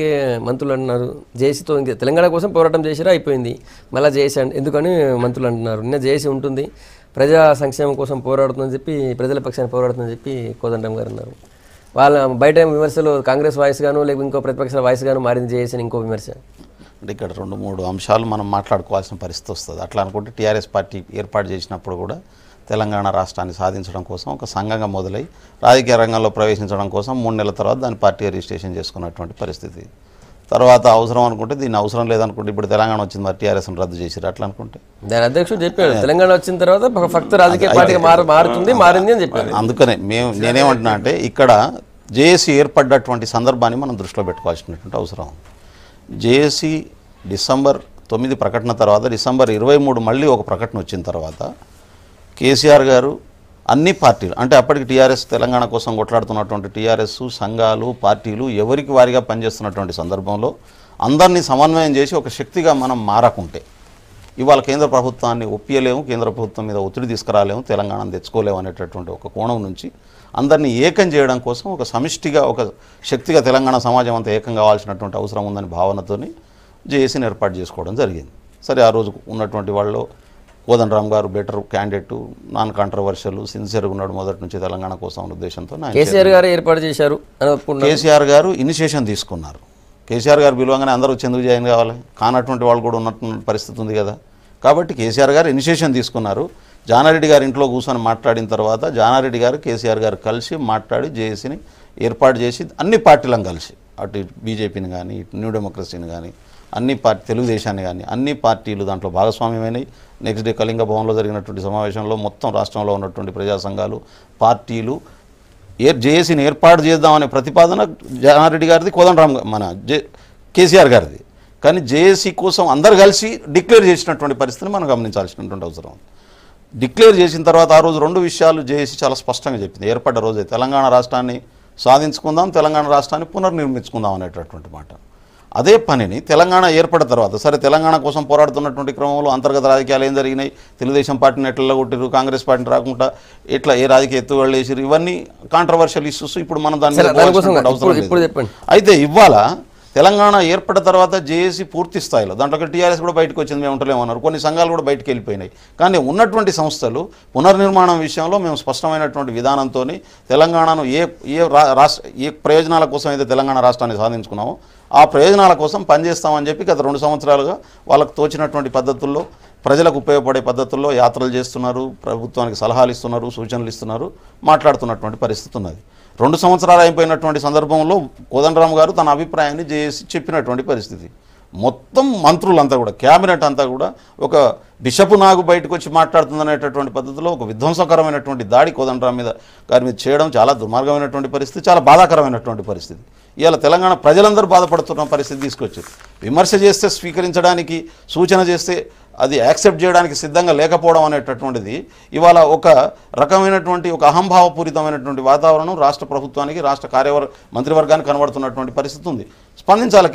మంత్రులు అంటున్నారు. జేఏసీతో ఇంకా తెలంగాణ కోసం పోరాటం చేసిరా, అయిపోయింది, మళ్ళీ జేఏసీ ఎందుకని మంత్రులు అంటున్నారు. నిన్న జేఏసీ ఉంటుంది, ప్రజా సంక్షేమం కోసం పోరాడుతుందని చెప్పి, ప్రజల పక్షాన్ని పోరాడుతుందని చెప్పి కోదండరాం గారు అన్నారు. వాళ్ళ బయట విమర్శలు కాంగ్రెస్ వాయిస్ గాను లేకపోతే ఇంకో ప్రతిపక్ష వాయిస్ గాను మారింది జేఏసీ ఇంకో విమర్శ. అంటే ఇక్కడ 2-3 అంశాలు మనం మాట్లాడుకోవాల్సిన పరిస్థితి వస్తుంది. అట్లా అనుకుంటే టీఆర్ఎస్ పార్టీ ఏర్పాటు చేసినప్పుడు కూడా తెలంగాణ రాష్ట్రాన్ని సాధించడం కోసం ఒక సంఘంగా మొదలై రాజకీయ రంగంలో ప్రవేశించడం కోసం 3 నెలల తర్వాత దాన్ని పార్టీ రిజిస్ట్రేషన్ చేసుకున్నటువంటి పరిస్థితి. తర్వాత అవసరం అనుకుంటే దీన్ని అవసరం లేదనుకుంటే ఇప్పుడు తెలంగాణ వచ్చింది, మరి టీఆర్ఎస్ను రద్దు చేసిరు అట్లా అనుకుంటే. దాని అధ్యక్షుడు చెప్పాడు తెలంగాణ వచ్చిన తర్వాత ఫక్త్ రాజకీయ పార్టీగా మారుతుంది, మారింది అని చెప్పారు. అందుకనే నేనేమంటున్నా అంటే ఇక్కడ జేఏసీ ఏర్పడ్డటువంటి సందర్భాన్ని మనం దృష్టిలో పెట్టుకోవాల్సినటువంటి అవసరం. జేఏసీ డిసెంబర్ 9 ప్రకటన తర్వాత డిసెంబర్ 23 మళ్ళీ ఒక ప్రకటన వచ్చిన తర్వాత కేసీఆర్ గారు అన్ని పార్టీలు, అంటే అప్పటికి టీఆర్ఎస్ తెలంగాణ కోసం కొట్లాడుతున్నటువంటి టీఆర్ఎస్ సంఘాలు పార్టీలు ఎవరికి వారిగా పనిచేస్తున్నటువంటి సందర్భంలో అందరినీ సమన్వయం చేసి ఒక శక్తిగా మనం మారకుంటే ఇవాళ కేంద్ర ప్రభుత్వాన్ని ఒప్పియలేము, కేంద్ర ప్రభుత్వం మీద ఒత్తిడి తీసుకురాలేము, తెలంగాణను తెచ్చుకోలేము అనేటటువంటి ఒక కోణం నుంచి అందరినీ ఏకం చేయడం కోసం ఒక సమిష్టిగా ఒక శక్తిగా తెలంగాణ సమాజం అంతా ఏకం కావాల్సినటువంటి అవసరం ఉందని భావనతోని జేఏసీని ఏర్పాటు చేసుకోవడం జరిగింది. సరే, ఆ రోజు ఉన్నటువంటి వాళ్ళు కోదండరాం గారు బెటర్ క్యాండిడేట్, నాన్ కాంట్రవర్షియల్, సిన్సియర్గా ఉన్నాడు మొదటి నుంచి తెలంగాణ కోసం అనే ఉద్దేశంతో కేసీఆర్ గారు ఏర్పాటు చేశారు. కేసీఆర్ గారు ఇనిషియేషన్ తీసుకున్నారు. కేసీఆర్ గారు పిలువగానే అందరూ వచ్చి ఎందుకు జాయిన్ కావాలి, కానటువంటి వాళ్ళు కూడా ఉన్నటువంటి పరిస్థితి ఉంది కదా. కాబట్టి కేసీఆర్ గారు ఇనిషియేషన్ తీసుకున్నారు. జానారెడ్డి గారి ఇంట్లో కూర్చొని మాట్లాడిన తర్వాత జానారెడ్డి గారు కేసీఆర్ గారు కలిసి మాట్లాడి జేఏసీని ఏర్పాటు చేసి అన్ని పార్టీలను కలిసి, అటు బీజేపీని కానీ ఇటు న్యూ డెమోక్రసీని కానీ అన్ని పార్టీ తెలుగుదేశాన్ని కానీ అన్ని పార్టీలు దాంట్లో భాగస్వామ్యమైనవి. నెక్స్ట్ డే కళింగ భవన్లో జరిగినటువంటి సమావేశంలో మొత్తం రాష్ట్రంలో ఉన్నటువంటి ప్రజా సంఘాలు పార్టీలు జేఏసీని ఏర్పాటు చేద్దామనే ప్రతిపాదన జానారెడ్డి గారిది, కోదండరాం కేసీఆర్ గారిది. కానీ జేఏసీ కోసం అందరు కలిసి డిక్లేర్ చేసినటువంటి పరిస్థితిని మనం గమనించాల్సినటువంటి అవసరం. డిక్లేర్ చేసిన తర్వాత ఆ రోజు 2 విషయాలు జేఏసీ చాలా స్పష్టంగా చెప్పింది. ఏర్పడ్డ రోజే తెలంగాణ రాష్ట్రాన్ని సాధించుకుందాం, తెలంగాణ రాష్ట్రాన్ని పునర్నిర్మించుకుందాం అనేటటువంటి మాట. అదే పనిని తెలంగాణ ఏర్పడిన తర్వాత, సరే తెలంగాణ కోసం పోరాడుతున్నటువంటి క్రమంలో అంతర్గత రాజకీయాలు ఏం జరిగినాయి, తెలుగుదేశం పార్టీని ఎట్లా కొట్టిరు, కాంగ్రెస్ పార్టీని రాకుండా ఎట్లా ఏ రాజకీయ ఎత్తుగడలు వేసిరు, ఇవన్నీ కాంట్రవర్షియల్ ఇష్యూస్. ఇప్పుడు మనం దాని అవసరం లేదు. అయితే ఇవాళ తెలంగాణ ఏర్పడిన తర్వాత జేఏసీ పూర్తి స్థాయిలో దాంట్లో టీఆర్ఎస్ కూడా బయటకు వచ్చింది, మేము ఉంటలేమన్నారు, కొన్ని సంఘాలు కూడా బయటకు వెళ్ళిపోయినాయి. కానీ ఉన్నటువంటి సంస్థలు పునర్నిర్మాణం విషయంలో మేము స్పష్టమైనటువంటి విధానంతో తెలంగాణను ఏ ప్రయోజనాల కోసం అయితే తెలంగాణ రాష్ట్రాన్ని సాధించుకున్నామో ఆ ప్రయోజనాల కోసం పనిచేస్తామని చెప్పి గత 2 సంవత్సరాలుగా వాళ్ళకు తోచినటువంటి పద్ధతుల్లో ప్రజలకు ఉపయోగపడే పద్ధతుల్లో యాత్రలు చేస్తున్నారు, ప్రభుత్వానికి సలహాలు ఇస్తున్నారు, సూచనలు ఇస్తున్నారు, మాట్లాడుతున్నటువంటి పరిస్థితి ఉన్నది. 2 సంవత్సరాలు అయిపోయినటువంటి సందర్భంలో కోదండరాం గారు తన అభిప్రాయాన్ని జేఏసీ చెప్పినటువంటి పరిస్థితి. మొత్తం మంత్రులంతా కూడా, క్యాబినెట్ అంతా కూడా ఒక బిషపు నాగు బయటకు వచ్చి మాట్లాడుతుందనేటటువంటి పద్ధతిలో ఒక విధ్వంసకరమైనటువంటి దాడి కోదండరాం గారి మీద చేయడం చాలా దుర్మార్గమైనటువంటి పరిస్థితి, చాలా బాధాకరమైనటువంటి పరిస్థితి. ఇవాళ తెలంగాణ ప్రజలందరూ బాధపడుతున్న పరిస్థితి తీసుకొచ్చారు. విమర్శ చేస్తే స్వీకరించడానికి, సూచన చేస్తే అది యాక్సెప్ట్ చేయడానికి సిద్ధంగా లేకపోవడం అనేటటువంటిది ఇవాళ ఒక రకమైనటువంటి ఒక అహంభావపూరితమైనటువంటి వాతావరణం రాష్ట్ర ప్రభుత్వానికి, రాష్ట్ర మంత్రివర్గానికి కనబడుతున్నటువంటి పరిస్థితి ఉంది. స్పందించాలి,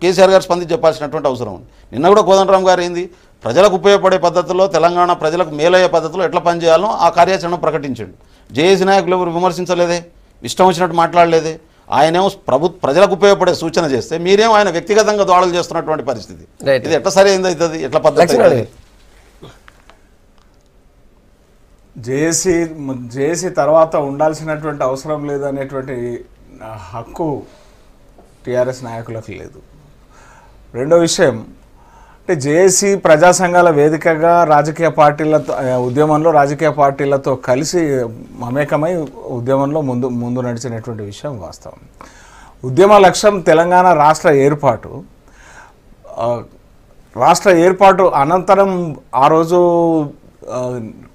కేసీఆర్ గారు స్పందించి చెప్పాల్సినటువంటి అవసరం ఉంది. నిన్న కూడా కోదండరాం గారు ఏంది, ప్రజలకు ఉపయోగపడే పద్ధతిలో తెలంగాణ ప్రజలకు మేలయ్యే పద్ధతిలో ఎట్లా పనిచేయాలో ఆ కార్యాచరణ ప్రకటించాడు. జేఏసీ నాయకులు ఎవరు విమర్శించలేదే, ఇష్టం వచ్చినట్టు మాట్లాడలేదే. ఆయనేమో ప్రజలకు ఉపయోగపడే సూచన చేస్తే మీరేమో ఆయన వ్యక్తిగతంగా దాడులు చేస్తున్నటువంటి పరిస్థితి. ఇది ఎట్లా సరైనది అవుతుంది, ఎట్లా పద్ధతి? జేఏసీ తర్వాత ఉండాల్సినటువంటి అవసరం లేదనేటువంటి హక్కు టీఆర్ఎస్ నాయకులకు లేదు. రెండో విషయం అంటే జేఏసీ ప్రజా సంఘాల వేదికగా రాజకీయ పార్టీలతో కలిసి మమేకమై ఉద్యమంలో ముందు నడిచినటువంటి విషయం వాస్తవం. ఉద్యమ లక్ష్యం తెలంగాణ రాష్ట్ర ఏర్పాటు అనంతరం ఆ రోజు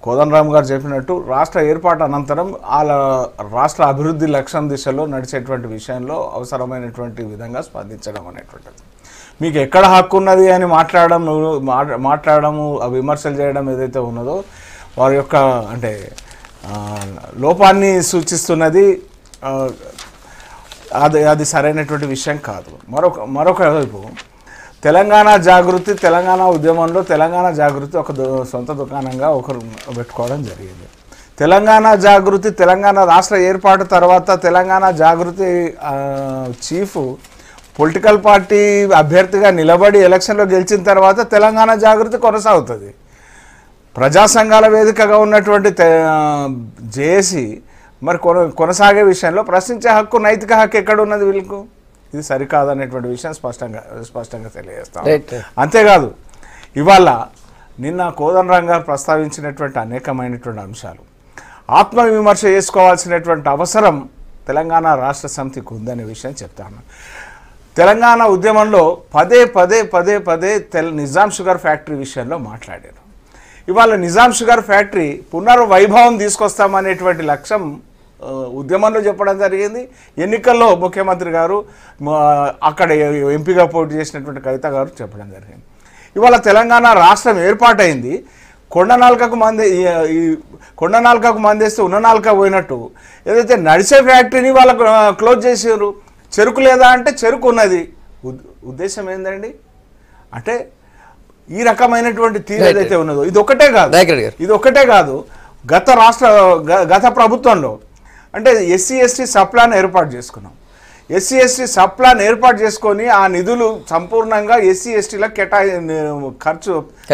కోదండరాం గారు చెప్పినట్టు రాష్ట్ర ఏర్పాటు అనంతరం రాష్ట్ర అభివృద్ధి లక్ష్యం దిశలో నడిచేటువంటి విషయంలో అవసరమైనటువంటి విధంగా స్పందించడం అనేటువంటిది. మీకు ఎక్కడ హక్కు ఉన్నది అని మాట్లాడము విమర్శలు చేయడం ఏదైతే ఉన్నదో వారి యొక్క అంటే లోపాన్ని సూచిస్తున్నది. అది సరైనటువంటి విషయం కాదు. మరొక వైపు తెలంగాణ జాగృతి, తెలంగాణ ఉద్యమంలో తెలంగాణ జాగృతి ఒక సొంత దుకాణంగా ఒకరు పెట్టుకోవడం జరిగింది. తెలంగాణ జాగృతి తెలంగాణ రాష్ట్ర ఏర్పాటు తర్వాత తెలంగాణ జాగృతి చీఫ్ పొలిటికల్ పార్టీ అభ్యర్థిగా నిలబడి ఎలక్షన్లో గెలిచిన తర్వాత తెలంగాణ జాగృతి కొనసాగుతుంది. ప్రజా సంఘాల వేదికగా ఉన్నటువంటి జేఏసీ మరి కొనసాగే విషయంలో ప్రశ్నించే హక్కు, నైతిక హక్కు ఎక్కడ ఉన్నది వీళ్ళకు? ఇది సరికాదనేటువంటి విషయం స్పష్టంగా తెలియజేస్తాం. అంతేకాదు ఇవాళ నిన్న కోదండరాం గారు ప్రస్తావించినటువంటి అనేకమైనటువంటి అంశాలు ఆత్మవిమర్శ చేసుకోవాల్సినటువంటి అవసరం తెలంగాణ రాష్ట్ర సమితికి ఉందనే విషయం చెప్తాను. తెలంగాణ ఉద్యమంలో పదే నిజాం షుగర్ ఫ్యాక్టరీ విషయంలో మాట్లాడారు. ఇవాళ నిజాం షుగర్ ఫ్యాక్టరీ పునర్వైభవం తీసుకొస్తామనేటువంటి లక్ష్యం ఉద్యమంలో చెప్పడం జరిగింది. ఎన్నికల్లో ముఖ్యమంత్రి గారు అక్కడ ఎంపీగా పోటీ చేసినటువంటి కవిత గారు చెప్పడం జరిగింది. ఇవాళ తెలంగాణ రాష్ట్రం ఏర్పాటైంది. కొండ నాలుకకు మందేస్తే ఉన్న నాలుక పోయినట్టు ఏదైతే నడిచే ఫ్యాక్టరీని వాళ్ళకు క్లోజ్ చేసారు. చెరుకు లేదా అంటే చెరుకు ఉన్నది. ఉద్దేశం ఏందండి? అంటే ఈ రకమైనటువంటి తీరు ఏదైతే ఉన్నదో ఇది ఒక్కటే కాదు గత ప్రభుత్వంలో అంటే ఎస్సీ ఎస్టీ సప్లాన్ ఏర్పాటు చేసుకున్నాం. ఎస్సీ ఎస్టీ సప్లాన్ ఏర్పాటు చేసుకొని ఆ నిధులు సంపూర్ణంగా ఎస్సీ ఎస్టీలకు ఖర్చు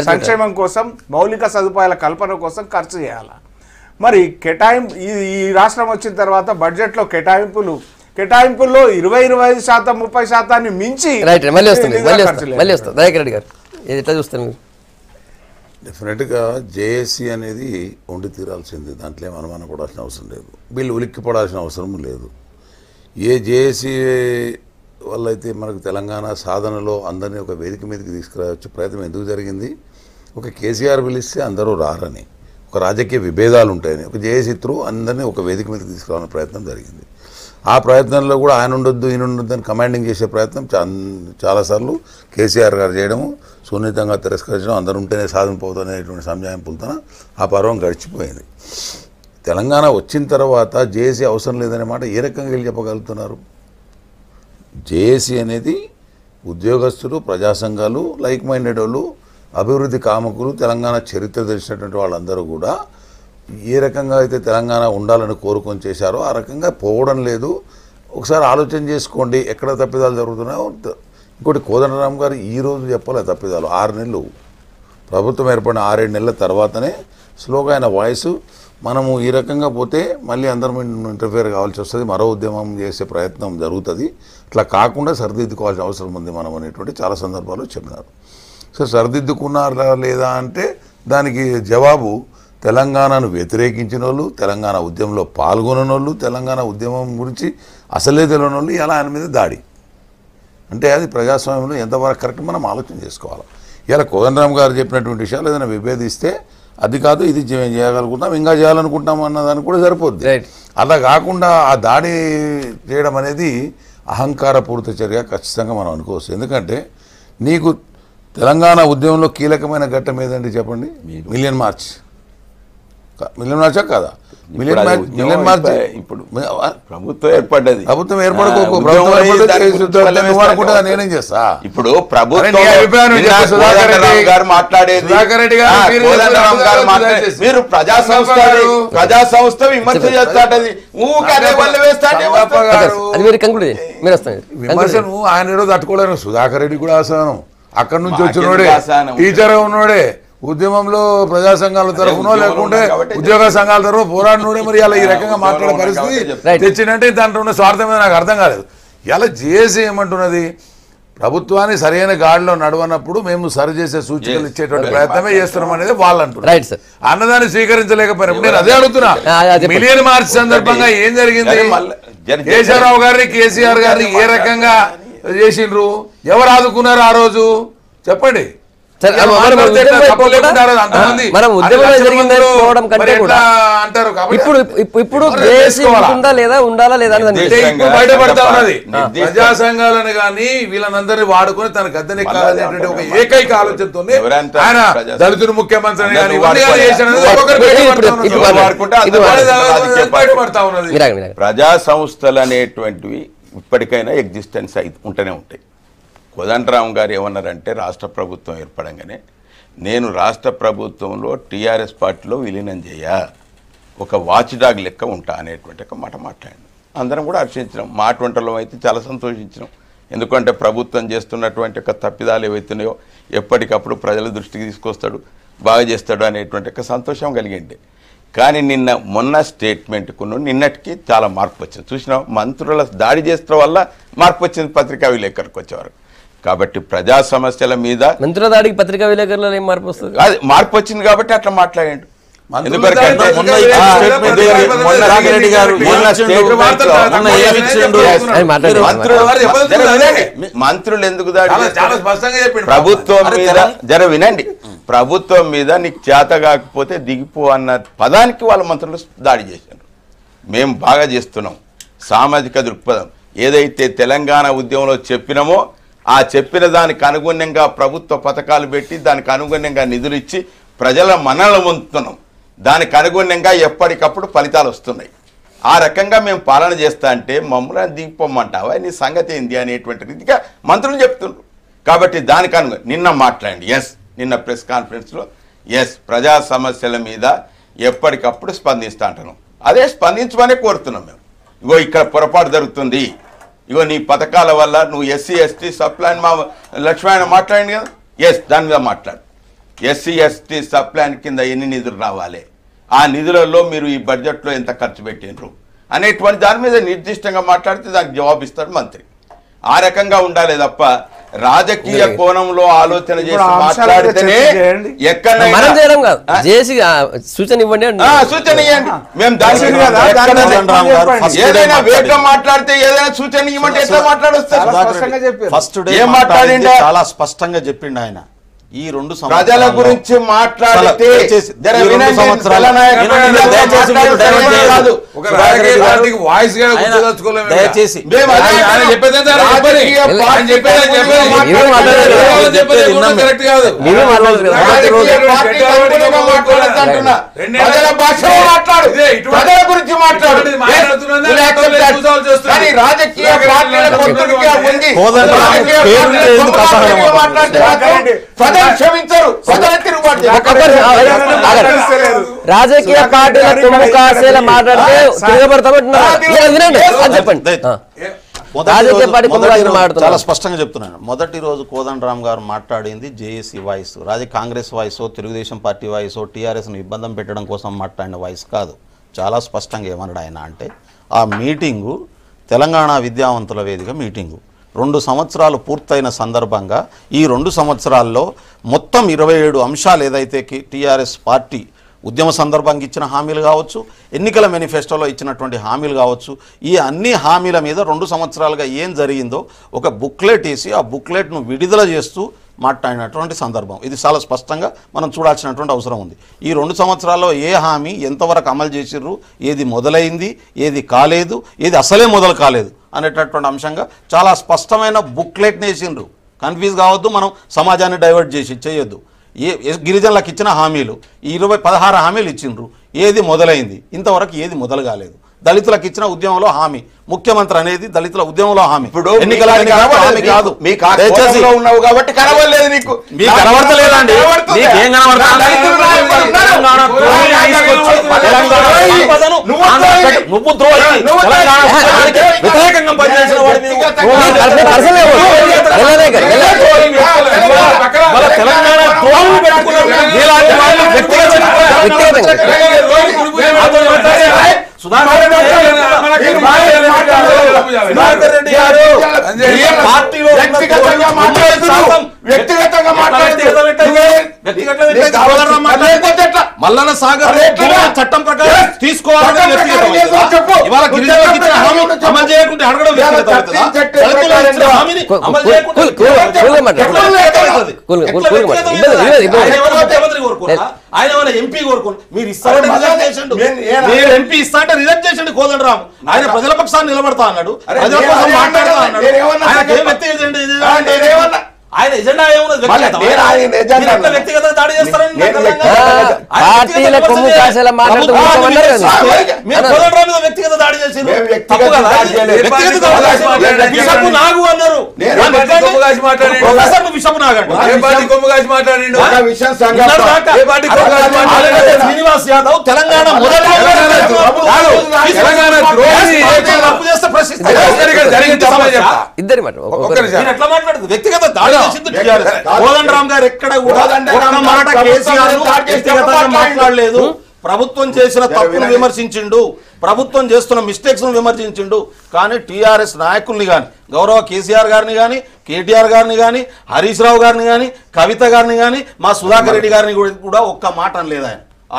సంక్షేమం కోసం, మౌలిక సదుపాయాల కల్పన కోసం ఖర్చు చేయాలి. మరి ఈ రాష్ట్రం వచ్చిన తర్వాత బడ్జెట్లో కేటాయింపుల్లో 20-25%, 30% మించి డెఫినెట్గా జేఏసీ అనేది ఉండి తీరాల్సింది. దాంట్లో ఏం అనుమానం పడాల్సిన అవసరం లేదు. వీళ్ళు ఉలిక్కిపడాల్సిన అవసరం లేదు. ఏ జేఏసీ వల్ల అయితే మనకు తెలంగాణ సాధనలో అందరినీ ఒక వేదిక మీదకి తీసుకురావచ్చు ప్రయత్నం ఎందుకు జరిగింది? ఒక కేసీఆర్ పిలిస్తే అందరూ రారని, ఒక రాజకీయ విభేదాలు ఉంటాయని ఒక జేఏసీ త్రూ అందరినీ ఒక వేదిక మీదకి తీసుకురావాలనే ప్రయత్నం జరిగింది. ఆ ప్రయత్నంలో కూడా ఆయన ఉండొద్దు ఈయన ఉండొద్దు అని కమాండింగ్ చేసే ప్రయత్నం చాలాసార్లు కేసీఆర్ గారు చేయడము, సున్నితంగా తిరస్కరించడం, అందరూ ఉంటేనే సాధింపవుతుందనేటువంటి సంజాయింపులతో ఆ పర్వం గడిచిపోయింది. తెలంగాణ వచ్చిన తర్వాత జేఏసీ అవసరం లేదనే మాట ఏ రకంగా వీళ్ళు చెప్పగలుగుతున్నారు? జేఏసీ అనేది ఉద్యోగస్తులు, ప్రజా సంఘాలు, లైక్ మైండెడ్ వాళ్ళు, అభివృద్ధి కామకులు, తెలంగాణ చరిత్ర తెలిసినటువంటి వాళ్ళందరూ కూడా ఏ రకంగా అయితే తెలంగాణ ఉండాలని కోరుకొని చేశారో ఆ రకంగా పోవడం లేదు. ఒకసారి ఆలోచన చేసుకోండి ఎక్కడ తప్పిదాలు జరుగుతున్నాయో. ఇంకోటి కోదండరాం గారు ఈరోజు చెప్పలే తప్పిదాలు. 6 నెలలు ప్రభుత్వం ఏర్పడిన 6-7 నెలల తర్వాతనే స్లోగా ఆయన వాయిస్ మనము ఈ రకంగా పోతే మళ్ళీ అందరం ఇంటర్ఫియర్ కావాల్సి వస్తుంది, మరో ఉద్యమం చేసే ప్రయత్నం జరుగుతుంది, ఇట్లా కాకుండా సరిదిద్దుకోవాల్సిన అవసరం ఉంది మనం అనేటువంటి చాలా సందర్భాలు చెప్పినారు. సో సరిదిద్దుకున్నారా లేదా అంటే దానికి జవాబు తెలంగాణను వ్యతిరేకించిన వాళ్ళు, తెలంగాణ ఉద్యమంలో పాల్గొనని వాళ్ళు, తెలంగాణ ఉద్యమం గురించి అసలే తెలియని వాళ్ళు ఇలా ఆయన మీద దాడి. అంటే అది ప్రజాస్వామ్యంలో ఎంతవరకు కరెక్ట్ మనం ఆలోచన చేసుకోవాలి. ఇలా కోదండరాం గారు చెప్పినటువంటి విషయాలు ఏదైనా విభేదిస్తే అది కాదు ఇది చేయగలుగుతాం ఇంకా చేయాలనుకుంటాం అన్నదానికి కూడా సరిపోద్ది. అలా కాకుండా ఆ దాడి చేయడం అనేది అహంకారపూరిత చర్య ఖచ్చితంగా మనం అనుకోవచ్చు. ఎందుకంటే నీకు తెలంగాణ ఉద్యమంలో కీలకమైన ఘట్టం ఏదండి చెప్పండి? మిలియన్ మార్చ్ కాదా? మిలియన్ మార్చ్ ఇప్పుడు ప్రభుత్వం ఏర్పడ్డది. ప్రభుత్వం ఏర్పడకు నేనేం చేస్తా? ఇప్పుడు ప్రభుత్వం మీరు ప్రజా సంస్థ విమర్శ చేస్తాడది విమర్శను ఆయన ఏదో తట్టుకోలేను. సుధాకర్ రెడ్డి కూడా ఆసనం అక్కడి నుంచి వచ్చినోడే, టీచర్ ఉన్నోడే, ఉద్యమంలో ప్రజా సంఘాల తరఫునో లేకుంటే ఉద్యోగ సంఘాల తరఫున పోరాడినోడే మరి అలా ఈ రకంగా మాట్లాడే పరిస్థితి తెచ్చినట్టే దాంట్లో ఉన్న స్వార్థమే నాకు అర్థం కాలేదు. ఇలా జేఏసీ ఏమంటున్నది? ప్రభుత్వాన్ని సరైన గాడిలో నడవనప్పుడు మేము సరి చేసే సూచనలు ఇచ్చేటువంటి ప్రయత్నమే చేస్తున్నాం అనేది వాళ్ళు అంటున్నారు. అన్నదాన్ని స్వీకరించలేకపోయినప్పుడు నేను అదే అడుగుతున్నా, మిలియన్ మార్చ్ సందర్భంగా ఏం జరిగింది? కేశవరావు గారిని, కేసీఆర్ గారిని ఏ రకంగా చేసిండ్రు? ఎవరు ఆదుకున్నారు ఆ రోజు చెప్పండి? సరే, మనం ఉద్యమంలో జరిగిందని పోవడం కంటే కూడా అంటారు ఇప్పుడు జేఏసీ ఉంటుందా లేదా ఉండాలా లేదా అని బయటపడతా ఉన్నది. ప్రజా సంఘాలను కానీ వీళ్ళనందరినీ వాడుకొని తన గద్దెనెక్కాలనేటువంటి ఒక ఏకైక ఆలోచనతో ఆయన దళితులు ముఖ్యమంత్రి కానీ బయటపడతా ఉన్నది. ప్రజా సంస్థలు అనేటువంటివి ఇప్పటికైనా ఎగ్జిస్టెన్స్ ఉంటూనే ఉంటాయి. కోదండరామ్ గారు ఏమన్నారంటే రాష్ట్ర ప్రభుత్వం ఏర్పడంగానే నేను రాష్ట్ర ప్రభుత్వంలో టీఆర్ఎస్ పార్టీలో విలీనం చేయ ఒక వాచ్ డాగ్ లెక్క ఉంటా అనేటువంటి ఒక మాట మాట్లాడాను. అందరం కూడా హర్షించినాం. మా అటువంటిలో అయితే చాలా సంతోషించినాం. ఎందుకంటే ప్రభుత్వం చేస్తున్నటువంటి ఒక తప్పిదాలు ఏవైతున్నాయో ఎప్పటికప్పుడు ప్రజల దృష్టికి తీసుకొస్తాడు, బాగా చేస్తాడు అనేటువంటి ఒక సంతోషం కలిగింది. కానీ మొన్న స్టేట్మెంట్కు నిన్నటికి చాలా మార్పు వచ్చింది. చూసినా మంత్రుల దాడి చేసిన వల్ల మార్పు వచ్చింది పత్రికా విలేకరులకు వచ్చేవారు. కాబట్టి ప్రజా సమస్యల మీద మంత్రుల దాడికి పత్రికా విలేకరులలో ఏం మార్పు వస్తుంది? అది మార్పు వచ్చింది కాబట్టి అట్లా మాట్లాడాడు. మంత్రులు ఎందుకు ప్రభుత్వం మీద వినండి, ప్రభుత్వం మీద నీకు చేత కాకపోతే దిగిపో అన్న పదానికి వాళ్ళ మంత్రులు దాడి చేశారు. మేము బాగా చేస్తున్నాం. సామాజిక దృక్పథం ఏదైతే తెలంగాణ ఉద్యమంలో చెప్పినామో ఆ చెప్పిన దానికి అనుగుణంగా ప్రభుత్వ పథకాలు పెట్టి దానికి అనుగుణంగా నిధులు ఇచ్చి ప్రజల మనల్ని పొందుతున్నాం. దానికి అనుగుణంగా ఎప్పటికప్పుడు ఫలితాలు వస్తున్నాయి. ఆ రకంగా మేము పాలన చేస్తా అంటే మమ్మల్ని దిగిపోమ్మంటావా, నీ సంగతి ఏంది అనేటువంటి రీతిగా మంత్రులు చెప్తున్నారు. కాబట్టి దానికి నిన్న మాట్లాడండి. నిన్న ప్రెస్ కాన్ఫరెన్స్లో ప్రజా సమస్యల మీద ఎప్పటికప్పుడు స్పందిస్తా అంటున్నాం. అదే స్పందించమనే కోరుతున్నాం మేము. ఇగో ఇక్కడ పొరపాటు జరుగుతుంది, ఇగో నీ పథకాల వల్ల నువ్వు ఎస్సీ ఎస్టీ సప్లాన్ మా లక్ష్మణ మాట్లాడింది కదా, దాని మీద మాట్లాడు. ఎస్సీ ఎస్టీ సప్లాన్ కింద ఎన్ని నిధులు రావాలి, ఆ నిధులలో మీరు ఈ బడ్జెట్లో ఎంత ఖర్చు పెట్టినరు అనేటువంటి దాని మీద నిర్దిష్టంగా మాట్లాడితే దానికి జవాబిస్తాడు మంత్రి. ఆ రకంగా ఉండాలి తప్ప రాజకీయ కోణంలో ఆలోచన చేసి మాట్లాడితేనే సూచన ఇవ్వండి, సూచన ఇవ్వండి. మేము ఏదైనా వేగంగా మాట్లాడితే ఏదైనా సూచన ఇవ్వమంటే ఎట్లా మాట్లాడొస్తారు? ఫస్ట్ డే చాలా స్పష్టంగా చెప్పిండు ఆయన. ఈ 2 ప్రజల గురించి మాట్లాడితే రాజకీయ రాజకీయ పార్టీల మాట్లాడితే చెప్పండి. చాలా స్పష్టంగా చెప్తున్నాను. మొదటి రోజు కోదండరామ్ గారు మాట్లాడింది JAC voice, Congress voice, Telugu Desam party voice, టీఆర్ఎస్ను ఇబ్బంది పెట్టడం కోసం మాట్లాడిన వాయిస్ కాదు. చాలా స్పష్టంగా ఏమన్నాడు ఆయన అంటే, ఆ మీటింగు తెలంగాణ విద్యావంతుల వేదిక మీటింగు 2 సంవత్సరాలు పూర్తయిన సందర్భంగా ఈ 2 సంవత్సరాల్లో మొత్తం 27 అంశాలు ఏదైతే టీఆర్ఎస్ పార్టీ ఉద్యమ సందర్భంగా ఇచ్చిన హామీలు కావచ్చు, ఎన్నికల మేనిఫెస్టోలో ఇచ్చినటువంటి హామీలు కావచ్చు, ఈ అన్ని హామీల మీద 2 సంవత్సరాలుగా ఏం జరిగిందో ఒక బుక్లెట్ వేసి ఆ బుక్లెట్ను విడుదల చేస్తూ మాట్లాడినటువంటి సందర్భం. ఇది చాలా స్పష్టంగా మనం చూడాల్సినటువంటి అవసరం ఉంది. ఈ 2 సంవత్సరాల్లో ఏ హామీ ఎంతవరకు అమలు చేసిర్రు, ఏది మొదలైంది, ఏది కాలేదు, ఏది అసలే మొదలు కాలేదు అనేటటువంటి అంశంగా చాలా స్పష్టమైన బుక్లెట్ని వేసిండ్రు. కన్ఫ్యూజ్ కావద్దు, మనం సమాజాన్ని డైవర్ట్ చేసి చేయొద్దు. గిరిజనులకు ఇచ్చిన హామీలు 16 హామీలు ఇచ్చిండ్రు, ఏది మొదలైంది, ఇంతవరకు ఏది మొదలు కాలేదు. దళితులకు ఇచ్చిన ఉద్యమంలో హామీ, ముఖ్యమంత్రి అనేది దళితుల ఉద్యమంలో హామీ. ఇప్పుడు ఎన్నికల హామీ కాదు, ఉన్నావు కాబట్టి కనబడలేదు నీకు. మీకు కనబడతలేదండి, మీకేం వ్యతిరేకంగా పనిచేసిన మల్లన్న సాగర్ చట్టం ప్రకారం తీసుకోవాలని ఇవాళ గిరిజనులకు ఇచ్చిన హామీ అమలు చేయకుంటే అడగడం వ్యక్తిగత ఆయన ఏమైనా ఎంపీ కోరుకోరు, మీరు ఇస్తారంటే మీరు ఎంపీ ఇస్తారంటే రిజెక్ట్ చేసండి కోదండరామ్. ఆయన ప్రజల పక్షాన్ని నిలబడతా అన్నాడు, ప్రజల కోసం మాట్లాడతా అన్నాడు. ఆయన ఎజెండా ఏమున్నది? వ్యక్తిగత దాడి చేస్తారని వ్యక్తిగత దాడి చేసి నాగు అన్నారు. శ్రీనివాస్ యాదవ్ తెలంగాణ ఎట్లా మాట్లాడుతుంది? వ్యక్తిగత దాడి కోదండరామ్ గారు ఎక్కడ కూడా మాట కేసీఆర్ మాట్లాడలేదు. ప్రభుత్వం చేసిన తప్పును విమర్శించిండు, ప్రభుత్వం చేస్తున్న మిస్టేక్స్ ను విమర్శించిండు. కానీ టీఆర్ఎస్ నాయకుల్ని కానీ, గౌరవ కేసీఆర్ గారిని కానీ, కేటీఆర్ గారిని కానీ, హరీష్ రావు గారిని కానీ, కవిత గారిని కానీ, మా సుధాకర్ రెడ్డి గారిని కూడా ఒక్క మాట అనలేదు.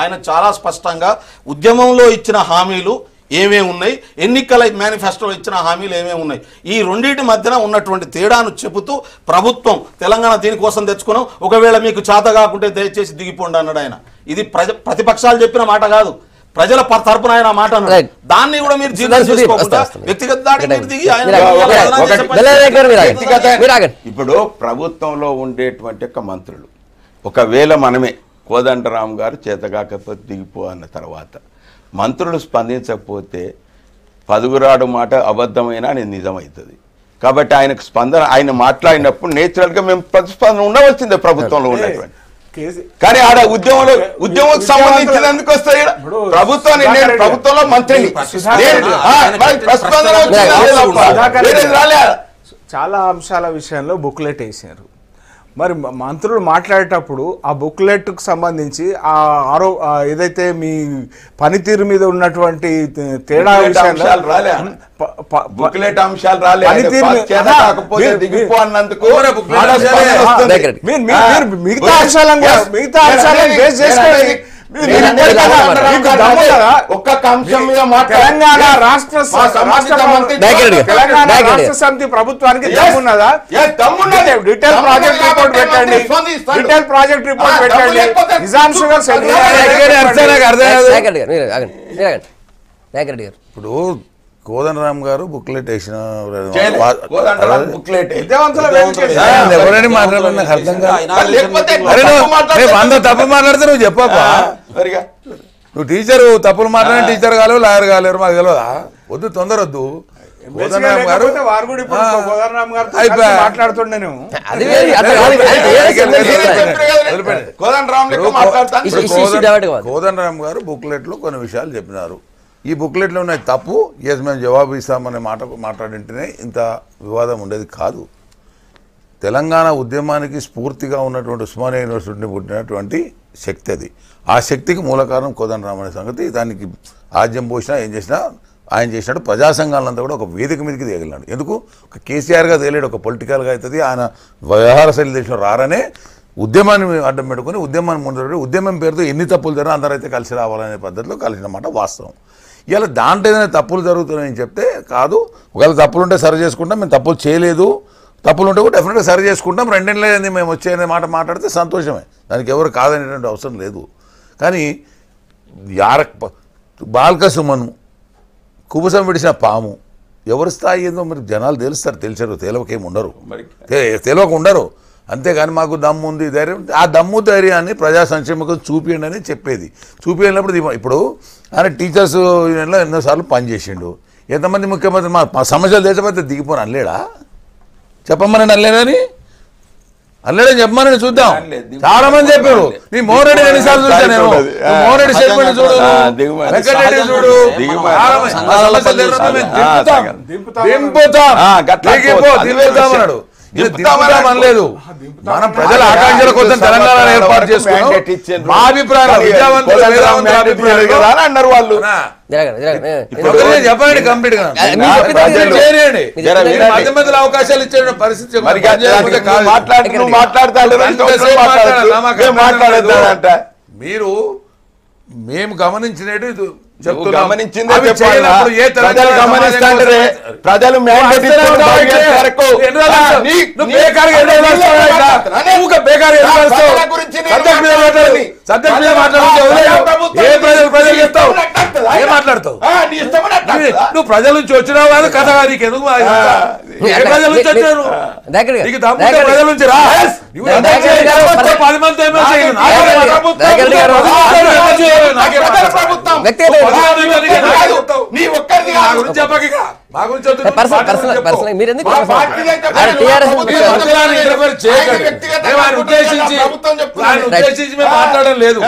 ఆయన చాలా స్పష్టంగా ఉద్యమంలో ఇచ్చిన హామీలు ఏమేమి ఉన్నాయి, ఎన్నికల మేనిఫెస్టోలో ఇచ్చిన హామీలు ఏమేమి ఉన్నాయి, ఈ రెండింటి మధ్యన ఉన్నటువంటి తేడాను చెబుతూ ప్రభుత్వం తెలంగాణ దీనికోసం తెచ్చుకున్నాం, ఒకవేళ మీకు చేత కాకుంటే దయచేసి దిగిపోండి అన్నాడు ఆయన. ఇది ప్రతిపక్షాలు చెప్పిన మాట కాదు, ప్రజల తరపున ఆయన మాట అన్నాడు. దాన్ని కూడా మీరు జీర్ణించుకోకుండా వ్యక్తిగత దాడి మీరు దిగి ఇప్పుడు ప్రభుత్వంలో ఉండేటువంటి మంత్రులు ఒకవేళ మనమే కోదండరామ్ గారు చేతగాకపోతే దిగిపో అన్న తర్వాత మంత్రులు స్పందించకపోతే పదుగురాడు మాట అబద్ధమైనా నేను నిజమవుతుంది. కాబట్టి ఆయనకు స్పందన, ఆయన మాట్లాడినప్పుడు నేచురల్గా మేము ప్రతిస్పందన ఉండవలసిందే ప్రభుత్వంలో ఉన్నటువంటి. కానీ ఆడ ఉద్యమం సంబంధించినందుకు వస్తాయి ప్రభుత్వాన్ని, నేను ప్రభుత్వంలో మంత్రిని, చాలా అంశాల విషయంలో బుక్లెట్ వేసారు. మరి మంత్రులు మాట్లాడేటప్పుడు ఆ బుక్లెట్కు సంబంధించి ఏదైతే మీ పనితీరు మీద ఉన్నటువంటి తేడా విషయాలు మిగతా అంశాలను బేస్ చేసుకోండి. తెలంగాణ రాష్ట్ర సమితి ప్రభుత్వానికి దమ్మున్నదా? డీటెయిల్ ప్రాజెక్ట్ రిపోర్ట్ పెట్టండి, డీటెయిల్ ప్రాజెక్ట్ రిపోర్ట్ పెట్టండి. నిజాం షుగర్స్ ఇప్పుడు కోదండరామ్ గారు బుక్లెట్ వేసిన తప్పు మాట్లాడితే నువ్వు చెప్పబ్బా. నువ్వు టీచరు తప్పులు మాట్లాడిన టీచర్ కాలేవు, లాయర్ కాలేరు, మాకు తెలియదా? వద్దు, తొందర వద్దు. కోదండరామ్ గారు కోదండరామ్ గారు బుక్లెట్ లో కొన్ని విషయాలు చెప్పినారు. ఈ బుక్లెట్లో ఉన్న తప్పు మేము జవాబు ఇస్తామనే మాట్లాడింటేనే ఇంత వివాదం ఉండేది కాదు. తెలంగాణ ఉద్యమానికి స్ఫూర్తిగా ఉన్నటువంటి ఉస్మానియా యూనివర్సిటీని పుట్టినటువంటి శక్తి అది. ఆ శక్తికి మూల కారణం కోదండరామ్ అనే సంగతి. దానికి ఆజ్యం పోసినా ఏం చేసినా ఆయన చేసినట్టు ప్రజా సంఘాలంతా కూడా ఒక వేదిక మీదకి తేగలినాడు. ఎందుకు? ఒక కేసీఆర్గా తేలేడు, ఒక పొలిటికల్గా అవుతుంది. ఆయన వ్యవహార శైలి దేశంలో రారనే ఉద్యమాన్ని అడ్డం పెట్టుకుని ఉద్యమాన్ని ముందు ఉద్యమం పేరుతో ఎన్ని తప్పులు జరిగినా అందరైతే కలిసి రావాలనే పద్ధతిలో కలిసిన మాట వాస్తవం. ఇలా దాంట్లో ఏదైనా తప్పులు జరుగుతున్నాయని చెప్తే కాదు, ఒకవేళ తప్పులుంటే సరి చేసుకుంటాం, మేము తప్పులు చేయలేదు, తప్పులు ఉంటే కూడా డెఫినెట్గా సరి చేసుకుంటాం, రెండేళ్ళని మేము వచ్చేనే మాట మాట్లాడితే సంతోషమే, దానికి ఎవరు కాదనేటువంటి అవసరం లేదు. కానీ బాల్క సుమను కుబుసం విడిచిన పాము ఎవరి స్థాయి ఏందో మరి జనాలు తెలుస్తారు, తెలిసారు, తేలవకేమి ఉండరు, తేలవక ఉండరు. అంతేగాని మాకు దమ్ము ఉంది, ధైర్యం, ఆ దమ్ము ధైర్యాన్ని ప్రజా సంక్షేమం చూపించండి అని చెప్పేది. చూపించినప్పుడు ఇప్పుడు ఆయన టీచర్స్ యూనియన్లో ఎన్నోసార్లు పనిచేసిండు. ఎంతమంది ముఖ్యమంత్రి మా సమస్యలు తెచ్చకపోతే దిగిపోను అనలేడా? చెప్పమని అనలేదని అనలేడని చెప్పమని చూద్దాం. చాలా మంది చెప్పారు. నీ మోహన్ రెడ్డి ఎన్నిసార్లు చూసా నేను, మోహన్ రెడ్డి స్టేట్మెంట్ చూడు, వెంకటరెడ్డి చూడు, దింపుతామన్నాడు. అనలేదు. మనం ప్రజల ఆకాంక్షల కోసం తెలంగాణ ఏర్పాటు చేసుకున్నాం. మా అభిప్రాయం అన్నారు వాళ్ళు. చెప్పండి కంప్లీట్ గా మధ్య అవకాశాలు ఇచ్చే పరిస్థితి మాట్లాడతాడంట. మీరు మేము గమనించినట్టు గమనించిందే చెప్పాలి. ప్రజలు గమనిస్తాంటే ప్రజలు mandate ఇచ్చిన వరకు మాట్లాడతావు నువ్వు ప్రజల నుంచి వచ్చినావు కాదు కథ నీకు ఎందుకు ప్రజల నుంచి వచ్చాను నీకు తమ్ముడు ప్రజల నుంచి రా 10 మంది మాట్లాడడం లేదు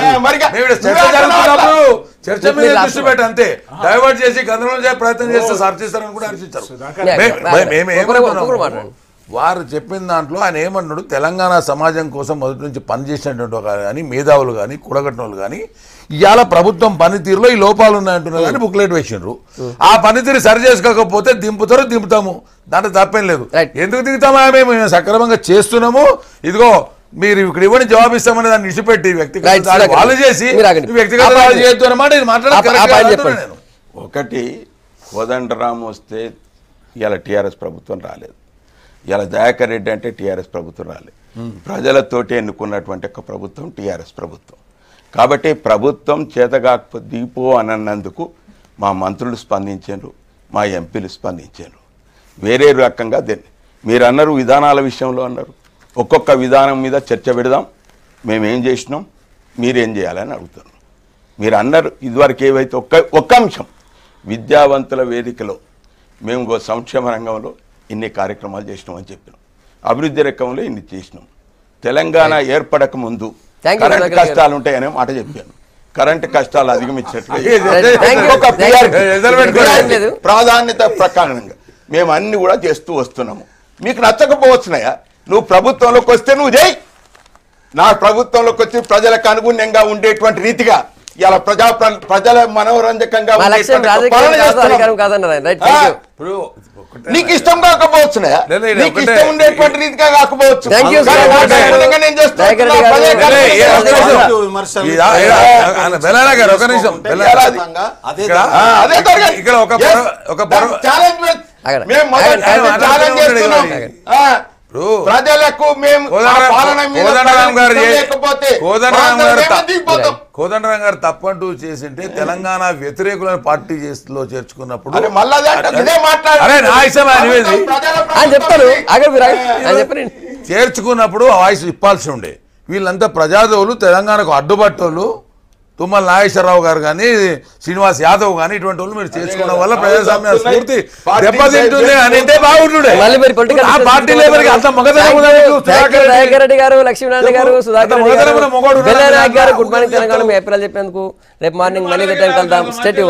చర్చ మీద దృష్టి పెట్టి అంతే డైవర్ట్ చేసి గందరగోళం చేసే ప్రయత్నం చేస్తే సర్చిస్తారని కూడా అనిపించారు. వారు చెప్పిన దాంట్లో ఆయన ఏమన్నాడు, తెలంగాణ సమాజం కోసం మొదటి నుంచి పనిచేసినటువంటి కానీ మేధావులు కానీ కూడగట్టిన వాళ్ళు కానీ ఇవాళ ప్రభుత్వం పనితీరులో ఈ లోపాలు ఉన్నాయంటున్నారు కానీ బుక్లెట్ వేసిండ్రు. ఆ పనితీరు సరి చేసుకోకపోతే దింపుతాము, దాంట్లో తప్పేం లేదు. ఎందుకు దిగుతామా, మేము సక్రమంగా చేస్తున్నాము, ఇదిగో మీరు ఇక్కడ ఇవ్వని జవాబు ఇస్తామని దాన్ని విడిచిపెట్టి వ్యక్తిగత వాళ్ళు చేసి వ్యక్తిగత వాళ్ళు చేస్తున్నమాట ఇది మాట్లాడాలి. ఒకటి కోదండరాం వస్తే ఇలా టీఆర్ఎస్ ప్రభుత్వం రాలేదు, ఇలా దయాకర్ రెడ్డి అంటే టీఆర్ఎస్ ప్రభుత్వం రాలేదు. ప్రజలతోటి ఎన్నుకున్నటువంటి ఒక ప్రభుత్వం టీఆర్ఎస్ ప్రభుత్వం. కాబట్టి ప్రభుత్వం చేతగాకపోతే దిగిపో అన్నందుకు మా మంత్రులు స్పందించారు, మా ఎంపీలు స్పందించారు. వేరే రకంగా మీరు అన్నారు విధానాల విషయంలో అన్నారు, ఒక్కొక్క విధానం మీద చర్చ పెడదాం, మేమేం చేసినాం మీరేం చేయాలని అడుగుతున్నాం. మీరు అన్నారు ఇదివరకు ఏవైతే ఒక్క అంశం విద్యావంతుల వేదికలో మేము సంక్షేమ రంగంలో ఇన్ని కార్యక్రమాలు చేసినామని చెప్పినాం, అభివృద్ధి రకంలో ఇన్ని చేసినాం. తెలంగాణ ఏర్పడక ముందు కరెంట్ కష్టాలు ఉంటాయనే మాట చెప్పాను, కరెంటు కష్టాలు అధిగమించినట్లు ప్రాధాన్యత ప్రకారంగా మేము అన్ని కూడా చేస్తూ వస్తున్నాము. మీకు నచ్చకపోవచ్చునయా, నువ్వు ప్రభుత్వంలోకి వస్తే నువ్వు చేయి, నా ప్రభుత్వంలోకి వచ్చి ప్రజలకు అనుగుణ్యంగా ఉండేటువంటి రీతిగా ఇలా ప్రజల మనోరంజకంగా నీకు ఇష్టం కాకపోవచ్చునయా, నీకు ఇష్టం ఉండేటువంటి రీతిగా కాకపోవచ్చు. ప్రజలకు కోదండరాం గారు తప్పంటూ చేసింటే తెలంగాణ వ్యతిరేకులను పార్టీ లో చేర్చుకున్నప్పుడు చేర్చుకున్నప్పుడు వాయిస్ ఇప్పాల్సి ఉండే. వీళ్ళంతా ప్రజాదవులు, తెలంగాణకు అడ్డుపట్టోళ్ళు, తుమ్మల నాగేశ్వరరావు గారు కానీ శ్రీనివాస్ యాదవ్ కానీ ఇటువంటి వాళ్ళు మీరు చేసుకోవడం వల్ల ప్రజాస్వామ్య స్ఫూర్తి దెబ్బతింటుంది అని అంటే బాగుంటుండే. ఆ పార్టీ లేబర్కి అంత రెడ్డి గారు, లక్ష్మీనారాయణ గారు, సుధాకర్ గారు, గుడ్ మార్నింగ్ తెలంగాణ మీ అభిప్రాయాలు చెప్పేందుకు రేపు మార్నింగ్ మళ్ళీ కలుద్దాం. స్టేట్